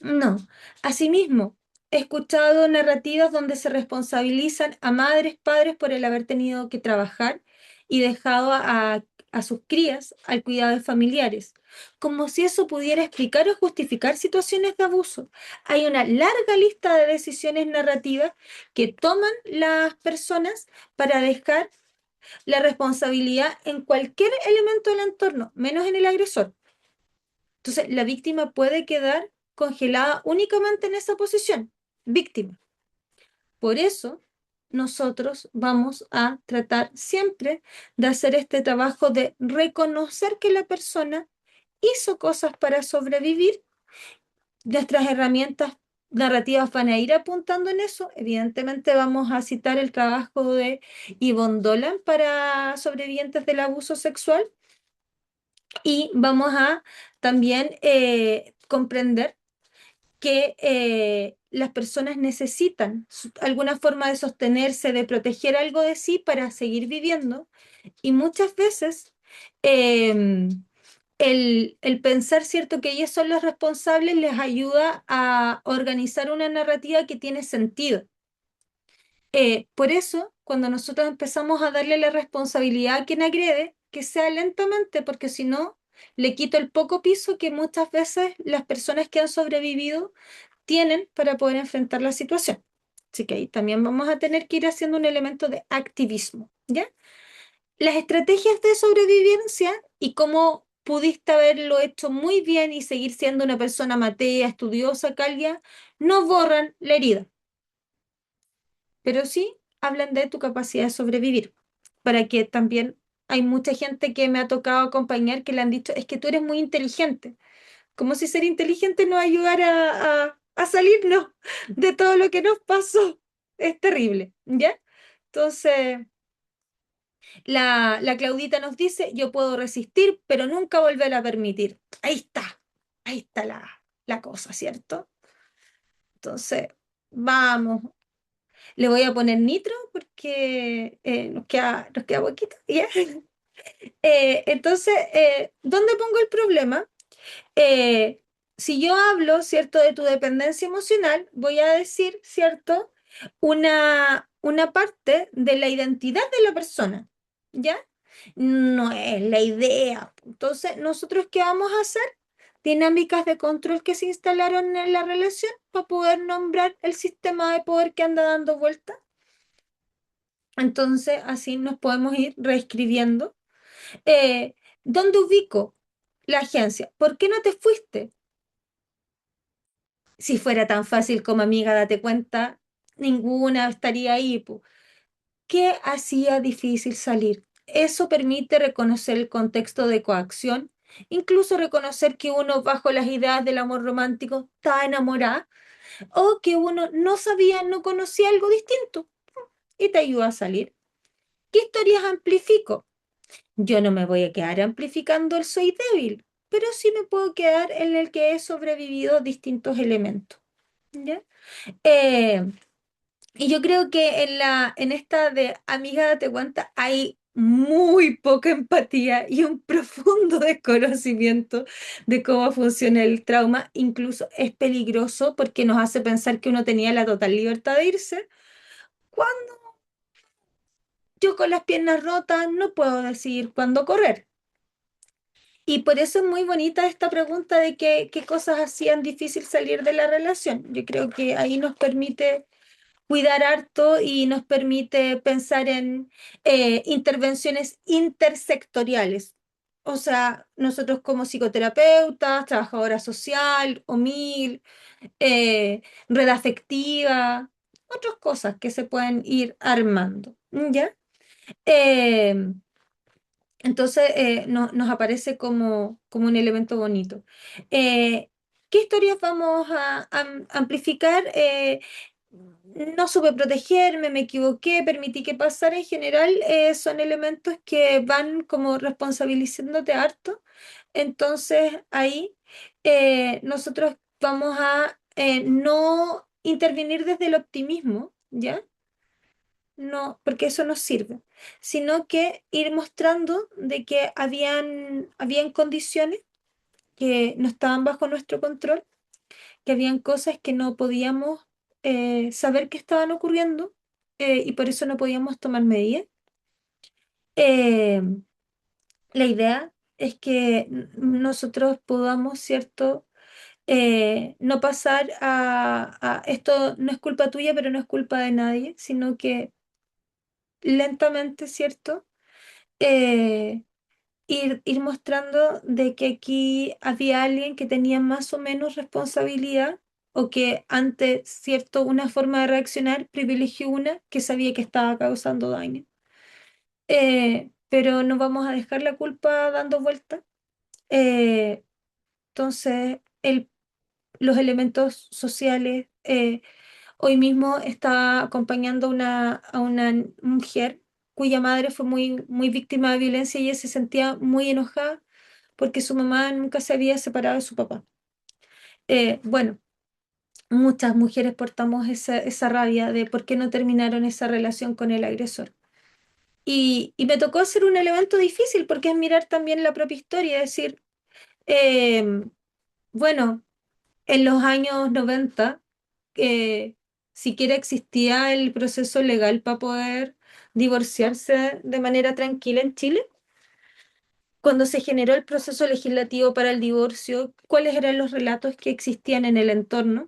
no. Asimismo, he escuchado narrativas donde se responsabilizan a madres, padres por el haber tenido que trabajar y dejado a sus crías al cuidado de familiares, como si eso pudiera explicar o justificar situaciones de abuso. Hay una larga lista de decisiones narrativas que toman las personas para dejar la responsabilidad en cualquier elemento del entorno, menos en el agresor. Entonces, la víctima puede quedar congelada únicamente en esa posición, víctima. Por eso, nosotros vamos a tratar siempre de hacer este trabajo de reconocer que la persona hizo cosas para sobrevivir. Nuestras herramientas narrativas van a ir apuntando en eso. Evidentemente vamos a citar el trabajo de Yvonne Dolan para sobrevivientes del abuso sexual y vamos a también comprender que las personas necesitan alguna forma de sostenerse, de proteger algo de sí para seguir viviendo. Y muchas veces eh, el pensar, ¿cierto?, que ellos son los responsables les ayuda a organizar una narrativa que tiene sentido. Por eso, cuando nosotros empezamos a darle la responsabilidad a quien agrede, que sea lentamente, porque si no, le quito el poco piso que muchas veces las personas que han sobrevivido tienen para poder enfrentar la situación. Así que ahí también vamos a tener que ir haciendo un elemento de activismo, ¿ya? Las estrategias de sobrevivencia y cómo pudiste haberlo hecho muy bien y seguir siendo una persona matea, estudiosa, Calia, no borran la herida, pero sí hablan de tu capacidad de sobrevivir. Para que también hay mucha gente que me ha tocado acompañar que le han dicho, es que tú eres muy inteligente, como si ser inteligente nos ayudara a salirnos de todo lo que nos pasó. Es terrible, ¿ya? Entonces, la Claudita nos dice, yo puedo resistir, pero nunca volver a permitir. Ahí está la cosa, ¿cierto? Entonces, vamos, le voy a poner nitro porque nos queda poquito, ¿ya? Entonces, ¿dónde pongo el problema? eh, si yo hablo, ¿cierto?, de tu dependencia emocional, voy a decir, ¿cierto?, una parte de la identidad de la persona, ¿ya? No es la idea. Entonces, ¿nosotros qué vamos a hacer? Dinámicas de control que se instalaron en la relación para poder nombrar el sistema de poder que anda dando vuelta. Entonces, así nos podemos ir reescribiendo. Eh, ¿Dónde ubico la agencia? ¿Por qué no te fuiste? Si fuera tan fácil como amiga, date cuenta, ninguna estaría ahí, po. ¿Qué hacía difícil salir? Eso permite reconocer el contexto de coacción, incluso reconocer que uno bajo las ideas del amor romántico estaba enamorada o que uno no sabía, no conocía algo distinto y te ayuda a salir. ¿Qué historias amplifico? Yo no me voy a quedar amplificando el soy débil, pero sí me puedo quedar en el que he sobrevivido distintos elementos. ¿Ya? Eh, y yo creo que en esta de Amiga Date Cuenta hay muy poca empatía y un profundo desconocimiento de cómo funciona el trauma. Incluso es peligroso porque nos hace pensar que uno tenía la total libertad de irse, cuando yo con las piernas rotas no puedo decidir cuándo correr. Y por eso es muy bonita esta pregunta de qué cosas hacían difícil salir de la relación. Yo creo que ahí nos permite cuidar harto y nos permite pensar en intervenciones intersectoriales. O sea, nosotros como psicoterapeutas, trabajadora social, OMIL, red afectiva, otras cosas que se pueden ir armando, ¿ya? Eh, entonces nos aparece como un elemento bonito. Eh, ¿Qué historias vamos a amplificar? No supe protegerme, me equivoqué, permití que pasara. En general, son elementos que van como responsabilizándote harto. Entonces, ahí nosotros vamos a no intervenir desde el optimismo, ¿ya? No, porque eso no sirve, sino que ir mostrando de que habían condiciones que no estaban bajo nuestro control, que habían cosas que no podíamos saber que estaban ocurriendo, y por eso no podíamos tomar medidas. Eh, la idea es que nosotros podamos, ¿cierto? No pasar a esto no es culpa tuya, pero no es culpa de nadie, sino que lentamente, ¿cierto? Eh, ir mostrando de que aquí había alguien que tenía más o menos responsabilidad o que ante, cierto, una forma de reaccionar privilegió una que sabía que estaba causando daño. Pero no vamos a dejar la culpa dando vuelta. Eh, entonces, los elementos sociales hoy mismo estaba acompañando a una mujer cuya madre fue muy víctima de violencia y ella se sentía muy enojada porque su mamá nunca se había separado de su papá. Bueno, muchas mujeres portamos esa rabia de por qué no terminaron esa relación con el agresor. Y me tocó hacer un elemento difícil porque es mirar también la propia historia, es decir, eh, bueno, en los años 90 siquiera existía el proceso legal para poder divorciarse de manera tranquila en Chile. Cuando se generó el proceso legislativo para el divorcio, ¿cuáles eran los relatos que existían en el entorno?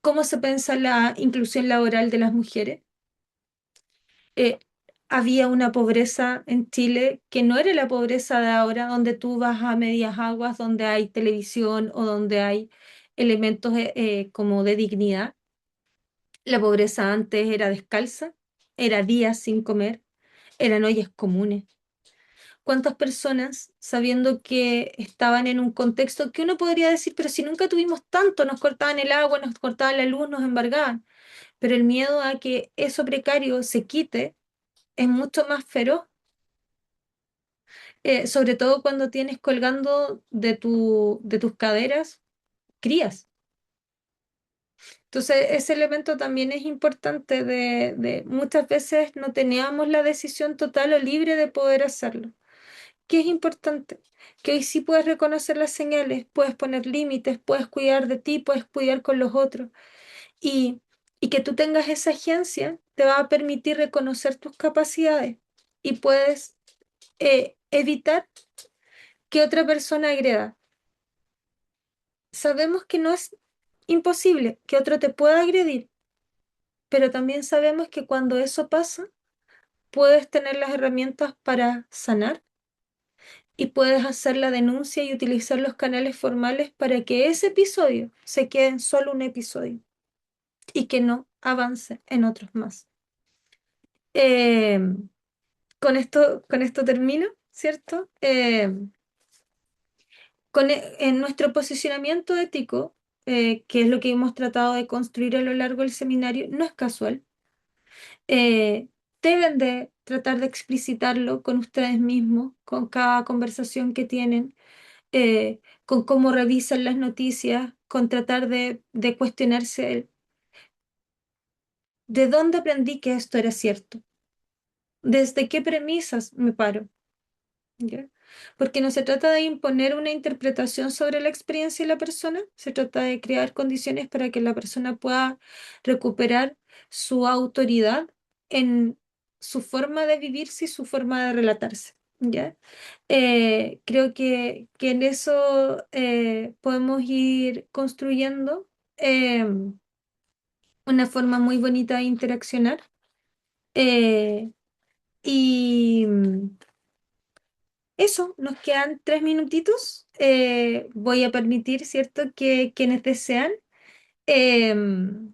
¿Cómo se piensa la inclusión laboral de las mujeres? eh, Había una pobreza en Chile que no era la pobreza de ahora, donde tú vas a medias aguas, donde hay televisión o donde hay elementos como de dignidad. La pobreza antes era descalza, era días sin comer, eran ollas comunes. ¿Cuántas personas, sabiendo que estaban en un contexto que uno podría decir, pero si nunca tuvimos tanto, nos cortaban el agua, nos cortaban la luz, nos embargaban, pero el miedo a que eso precario se quite es mucho más feroz, sobre todo cuando tienes colgando de tus caderas crías. Entonces, ese elemento también es importante de muchas veces no teníamos la decisión total o libre de poder hacerlo. ¿Qué es importante? Que hoy sí puedes reconocer las señales, puedes poner límites, puedes cuidar de ti, puedes cuidar con los otros. Y, y que tú tengas esa agencia te va a permitir reconocer tus capacidades y puedes evitar que otra persona agreda. Sabemos que no es imposible que otro te pueda agredir, pero también sabemos que cuando eso pasa, puedes tener las herramientas para sanar y puedes hacer la denuncia y utilizar los canales formales para que ese episodio se quede en solo un episodio y que no avance en otros más. Eh, con esto termino, ¿cierto? En nuestro posicionamiento ético, que es lo que hemos tratado de construir a lo largo del seminario, no es casual. Eh, Deben de tratar de explicitarlo con ustedes mismos, con cada conversación que tienen, con cómo revisan las noticias, con tratar de cuestionarse de dónde aprendí que esto era cierto, desde qué premisas me paro. ¿Ya? Porque no se trata de imponer una interpretación sobre la experiencia de la persona, se trata de crear condiciones para que la persona pueda recuperar su autoridad en su forma de vivirse y su forma de relatarse. ¿Ya? Creo que en eso podemos ir construyendo una forma muy bonita de interaccionar. eh, y Eso, nos quedan 3 minutitos. Voy a permitir, ¿cierto?, que quienes desean em,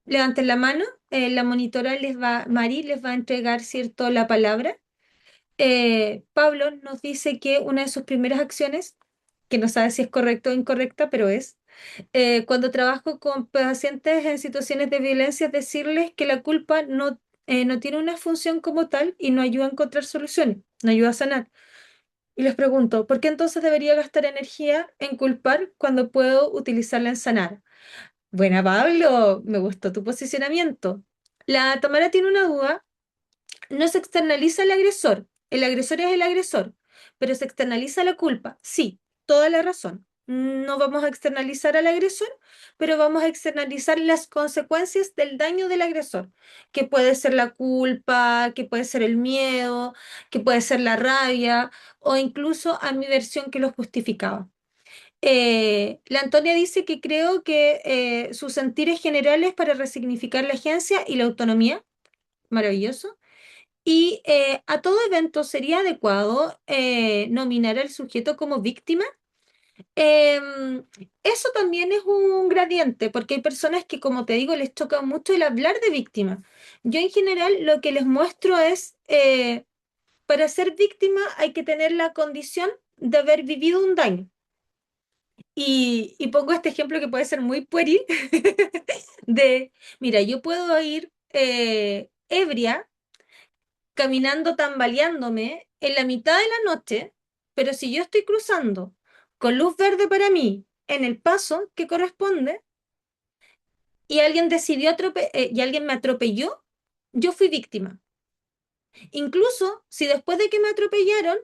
levanten la mano. La monitora Mari les va a entregar, ¿cierto?, la palabra. Pablo nos dice que una de sus primeras acciones, que no sabe si es correcta o incorrecta, pero es, cuando trabajo con pacientes en situaciones de violencia, es decirles que la culpa no tiene una función como tal y no ayuda a encontrar soluciones, no ayuda a sanar. Y les pregunto, ¿por qué entonces debería gastar energía en culpar cuando puedo utilizarla en sanar? Buena, Pablo, me gustó tu posicionamiento. La Tamara tiene una duda. No se externaliza el agresor es el agresor, pero se externaliza la culpa. Sí, toda la razón. No vamos a externalizar al agresor, pero vamos a externalizar las consecuencias del daño del agresor, que puede ser la culpa, que puede ser el miedo, que puede ser la rabia o incluso a mi versión que lo justificaba. La Antonia dice que creo que sus sentires generales para resignificar la agencia y la autonomía, maravilloso. Y a todo evento sería adecuado nominar al sujeto como víctima. Em, Eso también es un gradiente, porque hay personas que, como te digo, les toca mucho el hablar de víctima. Yo en general lo que les muestro es, para ser víctima hay que tener la condición de haber vivido un daño. Y pongo este ejemplo que puede ser muy pueril, de, mira, yo puedo ir ebria, caminando, tambaleándome en la mitad de la noche, pero si yo estoy cruzando con luz verde para mí en el paso que corresponde y alguien y alguien me atropelló, yo fui víctima. Incluso si después de que me atropellaron,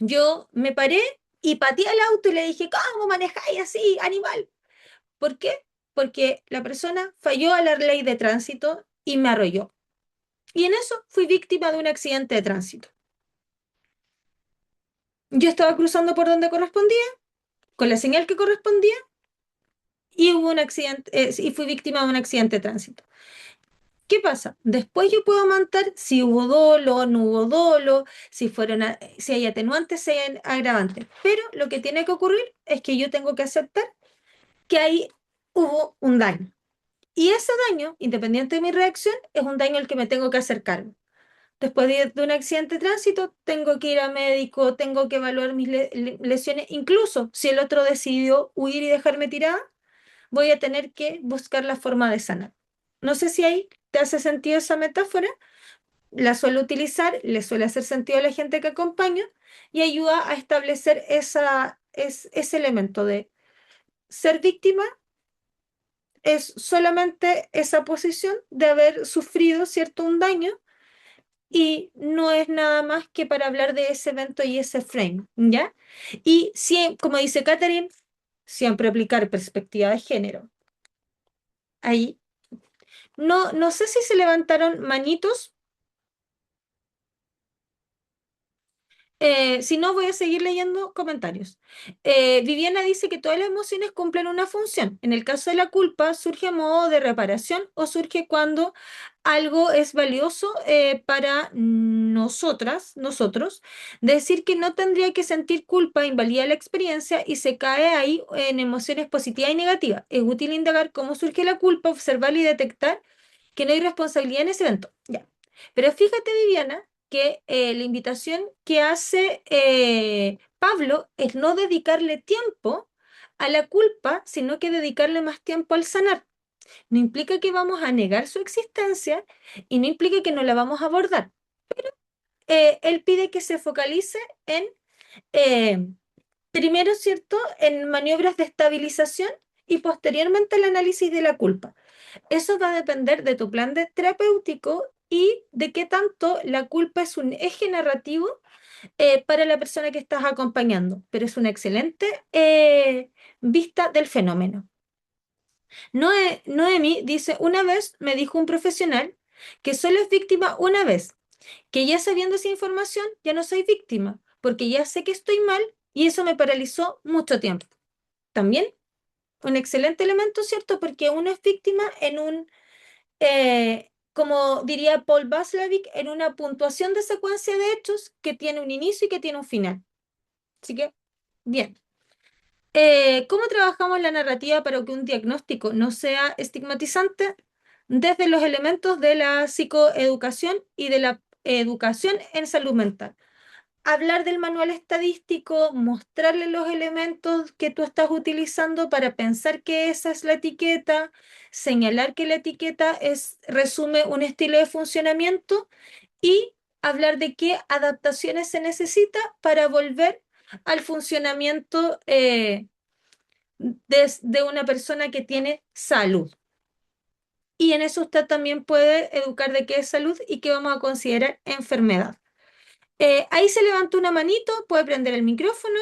yo me paré y pateé el auto y le dije, ¿cómo manejáis así, animal? ¿Por qué? Porque la persona falló a la ley de tránsito y me arrolló. Y en eso fui víctima de un accidente de tránsito. Yo estaba cruzando por donde correspondía, con la señal que correspondía, y hubo un accidente, y fui víctima de un accidente de tránsito. ¿Qué pasa? Después yo puedo montar si hubo dolo, no hubo dolo, si hay atenuantes, si hay agravantes. Pero lo que tiene que ocurrir es que yo tengo que aceptar que ahí hubo un daño. Y ese daño, independiente de mi reacción, es un daño al que me tengo que hacer cargo. Después de un accidente de tránsito, tengo que ir a médico, tengo que evaluar mis lesiones. Incluso si el otro decidió huir y dejarme tirada, voy a tener que buscar la forma de sanar. No sé si ahí te hace sentido esa metáfora. La suelo utilizar, le suele hacer sentido a la gente que acompaño y ayuda a establecer ese elemento de ser víctima es solamente esa posición de haber sufrido cierto un daño y no es nada más que para hablar de ese evento y ese frame, ¿ya? Y como dice Catherine, siempre aplicar perspectiva de género. Ahí, no sé si se levantaron manitos. Si no, voy a seguir leyendo comentarios. Viviana dice que todas las emociones cumplen una función. En el caso de la culpa, surge a modo de reparación o surge cuando algo es valioso para nosotros. Decir que no tendría que sentir culpa invalida la experiencia y se cae ahí en emociones positivas y negativas. Es útil indagar cómo surge la culpa, observar y detectar que no hay responsabilidad en ese evento. Ya. Pero fíjate, Viviana, que la invitación que hace Pablo es no dedicarle tiempo a la culpa, sino que dedicarle más tiempo al sanar. No implica que vamos a negar su existencia y no implica que no la vamos a abordar. Él pide que se focalice en, eh, primero, ¿cierto?, en maniobras de estabilización y posteriormente el análisis de la culpa. Eso va a depender de tu plan terapéutico y de qué tanto la culpa es un eje narrativo para la persona que estás acompañando, pero es una excelente vista del fenómeno. Noemi dice, una vez me dijo un profesional que solo es víctima una vez, que ya sabiendo esa información ya no soy víctima, porque ya sé que estoy mal y eso me paralizó mucho tiempo. También un excelente elemento, ¿cierto? Porque uno es víctima en como diría Paul Vaslavic, en una puntuación de secuencia de hechos que tiene un inicio y que tiene un final. Así que, bien. ¿Cómo trabajamos la narrativa para que un diagnóstico no sea estigmatizante? Desde los elementos de la psicoeducación y de la educación en salud mental. Hablar del manual estadístico, mostrarle los elementos que tú estás utilizando para pensar que esa es la etiqueta, señalar que la etiqueta resume un estilo de funcionamiento y hablar de qué adaptaciones se necesita para volver al funcionamiento de una persona que tiene salud. Y en eso usted también puede educar de qué es salud y qué vamos a considerar enfermedad. Ahí se levantó una manito, puede prender el micrófono.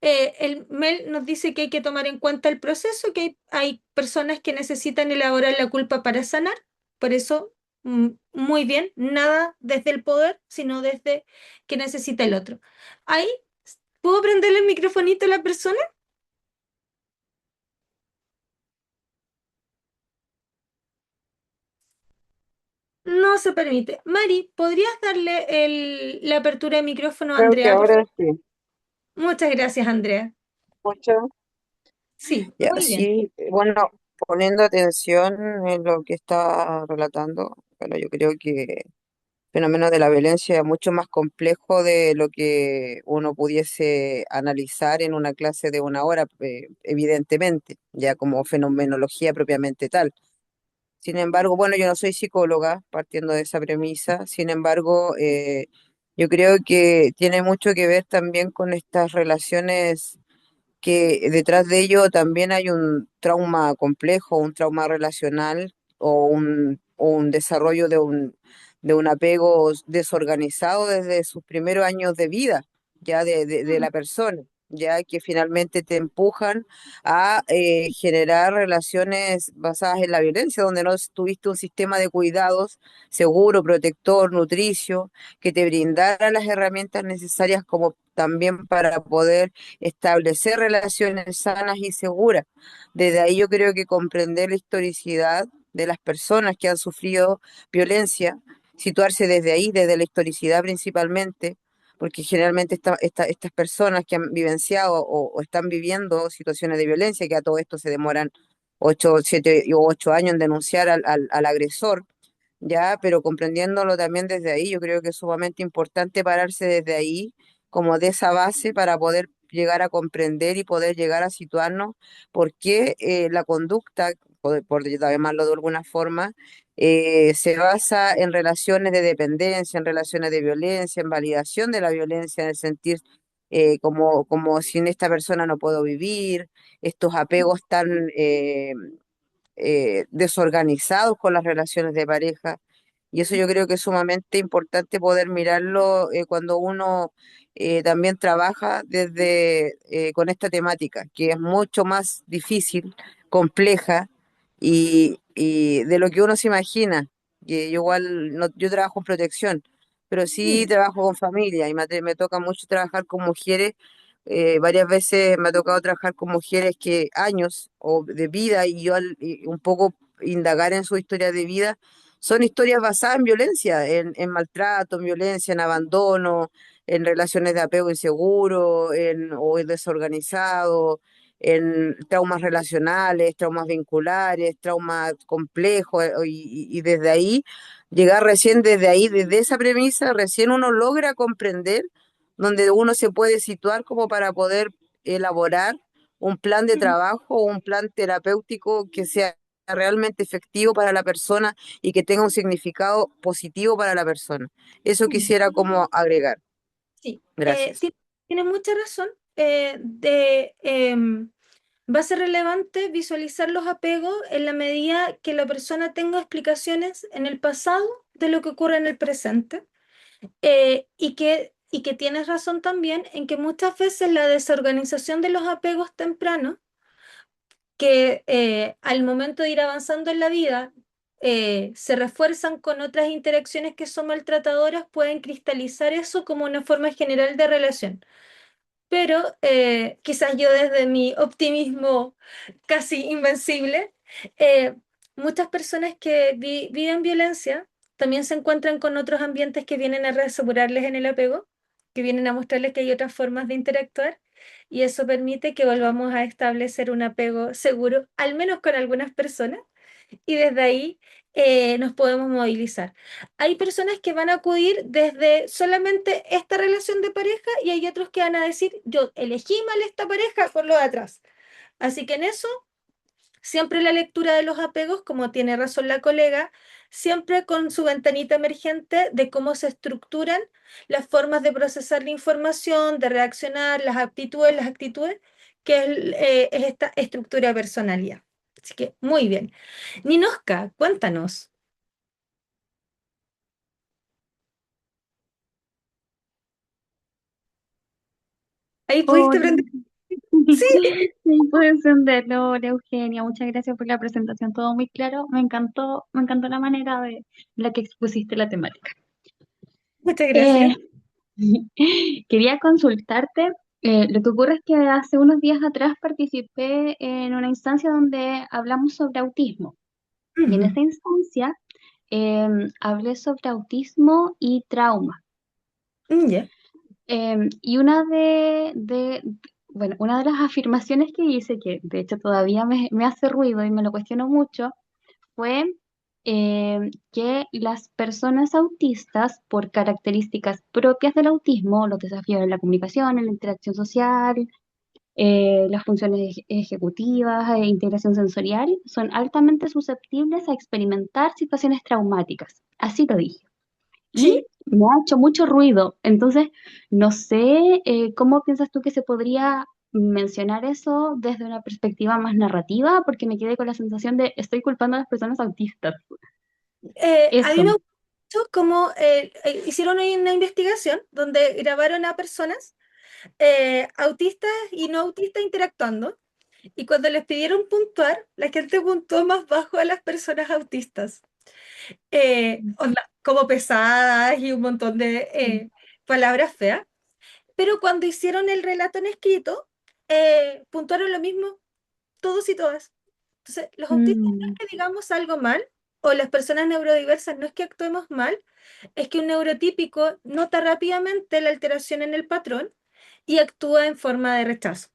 El Mel nos dice que hay que tomar en cuenta el proceso, que hay personas que necesitan elaborar la culpa para sanar. Por eso, muy bien, nada desde el poder, sino desde que necesita el otro. Ahí, ¿puedo prenderle el microfonito a la persona? No se permite. Mari, ¿podrías darle la apertura de micrófono a Creo que Andrea, por ahora favor? sí. Muchas gracias, Andrea. Mucho. Sí, Ya, muy bien. sí, bueno, poniendo atención en lo que está relatando, bueno, yo creo que fenómeno de la violencia es mucho más complejo de lo que uno pudiese analizar en una clase de una hora, evidentemente, ya como fenomenología propiamente tal. Sin embargo, bueno, yo no soy psicóloga, partiendo de esa premisa. Sin embargo, yo creo que tiene mucho que ver también con estas relaciones que detrás de ello también hay un trauma complejo, un trauma relacional o un desarrollo de un apego desorganizado desde sus primeros años de vida, ya de Mm, la persona, ya que finalmente te empujan a generar relaciones basadas en la violencia, donde no tuviste un sistema de cuidados seguro, protector, nutricio, que te brindara las herramientas necesarias como también para poder establecer relaciones sanas y seguras. Desde ahí yo creo que comprender la historicidad de las personas que han sufrido violencia, situarse desde ahí, desde la historicidad principalmente, porque generalmente estas personas que han vivenciado o están viviendo situaciones de violencia, que a todo esto se demoran 8 7 u 8 años en denunciar al agresor, ya, pero comprendiéndolo también desde ahí, yo creo que es sumamente importante pararse desde ahí, como de esa base, para poder llegar a comprender y poder llegar a situarnos por qué la conducta, por llamarlo de alguna forma, se basa en relaciones de dependencia, en relaciones de violencia, en validación de la violencia, en el sentir como sin esta persona no puedo vivir, estos apegos tan desorganizados con las relaciones de pareja. Y eso yo creo que es sumamente importante poder mirarlo cuando uno también trabaja desde con esta temática, que es mucho más difícil, compleja y de lo que uno se imagina. Que yo igual yo trabajo en protección, pero sí mm, trabajo con familia y me toca mucho trabajar con mujeres. Varias veces me ha tocado trabajar con mujeres que años o de vida y y un poco indagar en su historia de vida, son historias basadas en violencia, en maltrato, en violencia, en abandono, en relaciones de apego inseguro, o desorganizado, en traumas relacionales, traumas vinculares, traumas complejos, y desde ahí, llegar recién desde ahí, desde esa premisa, recién uno logra comprender donde uno se puede situar como para poder elaborar un plan de mm, trabajo o un plan terapéutico que sea realmente efectivo para la persona y que tenga un significado positivo para la persona. Eso mm. quisiera como agregar. Sí, Gracias. tienes mucha razón. Va a ser relevante visualizar los apegos en la medida que la persona tenga explicaciones en el pasado de lo que ocurre en el presente. Y que tienes razón también en que muchas veces la desorganización de los apegos tempranos, que al momento de ir avanzando en la vida, se refuerzan con otras interacciones que son maltratadoras, pueden cristalizar eso como una forma general de relación. Pero quizás yo desde mi optimismo casi invencible, eh, muchas personas que viven violencia también se encuentran con otros ambientes que vienen a reasegurarles en el apego, que vienen a mostrarles que hay otras formas de interactuar y eso permite que volvamos a establecer un apego seguro, al menos con algunas personas, y desde ahí nos podemos movilizar. Hay personas que van a acudir desde solamente esta relación de pareja y hay otros que van a decir, yo elegí mal esta pareja por lo de atrás. Así que en eso, siempre la lectura de los apegos, como tiene razón la colega, siempre con su ventanita emergente de cómo se estructuran las formas de procesar la información, de reaccionar, las actitudes, que es esta estructura de personalidad. Así que muy bien. Ninoska, cuéntanos. ¿Ahí pudiste Hola, aprender? Sí. sí, puedo encenderlo. Hola, Eugenia, muchas gracias por la presentación, todo muy claro. Me encantó la manera de la que expusiste la temática. Muchas Eh, gracias. quería consultarte. Lo que ocurre es que hace unos días atrás participé en una instancia donde hablamos sobre autismo. Y en Ujú. esa instancia hablé sobre autismo y trauma. Ya. Y bueno, una de las afirmaciones que hice, que de hecho todavía me hace ruido y me lo cuestiono mucho, fue que las personas autistas, por características propias del autismo, los desafíos en la comunicación, en la interacción social, las funciones ejecutivas e integración sensorial, son altamente susceptibles a experimentar situaciones traumáticas. Así lo dije. Y Sí. me ha hecho mucho ruido. Entonces, no sé cómo piensas tú que se podría mencionar eso desde una perspectiva más narrativa, porque me quedé con la sensación de estoy culpando a las personas autistas. A mí me Eso. gustó cómo hicieron una investigación donde grabaron a personas autistas y no autistas interactuando. Y cuando les pidieron puntuar, la gente puntuó más bajo a las personas autistas. Onda, como pesadas y un montón de palabras feas. Pero cuando hicieron el relato en escrito, puntuaron lo mismo todos y todas. Entonces, los autistas no es Mm, que digamos algo mal, o las personas neurodiversas no es que actuemos mal, es que un neurotípico nota rápidamente la alteración en el patrón y actúa en forma de rechazo.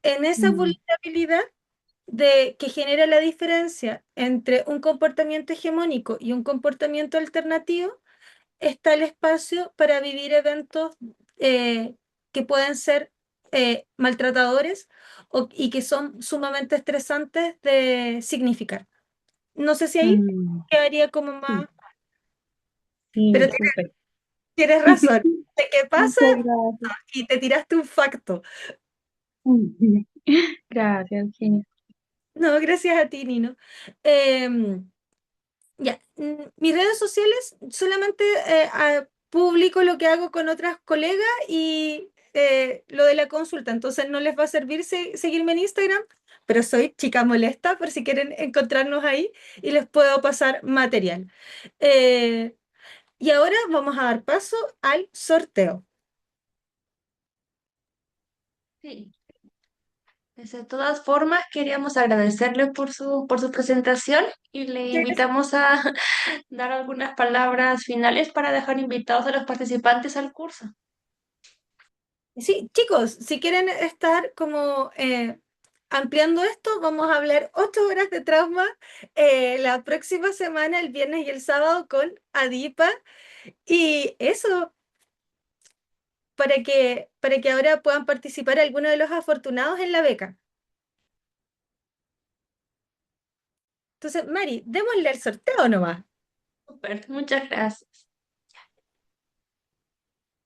En esa mm, vulnerabilidad de que genera la diferencia entre un comportamiento hegemónico y un comportamiento alternativo, está el espacio para vivir eventos eh, que pueden ser maltratadores y que son sumamente estresantes de significar. No sé si ahí mm. quedaría como Sí, más, sí, pero súper. tienes razón. ¿De qué pasa? Muchas gracias. Y te tiraste un facto. Gracias, Eugenia. No, gracias a ti, Nino. Em, Ya, mis redes sociales solamente publico lo que hago con otras colegas y lo de la consulta, entonces no les va a servir seguirme en Instagram, pero soy chica molesta por si quieren encontrarnos ahí y les puedo pasar material. Eh, y ahora vamos a dar paso al sorteo. Sí. Pues, de todas formas, queríamos agradecerle por su presentación y le invitamos a dar algunas palabras finales para dejar invitados a los participantes al curso. Sí, chicos, si quieren estar como ampliando esto, vamos a hablar 8 horas de trauma la próxima semana, el viernes y el sábado con Adipa. Y eso, para que ahora puedan participar algunos de los afortunados en la beca. Entonces, Mari, démosle el sorteo nomás. Súper, muchas gracias.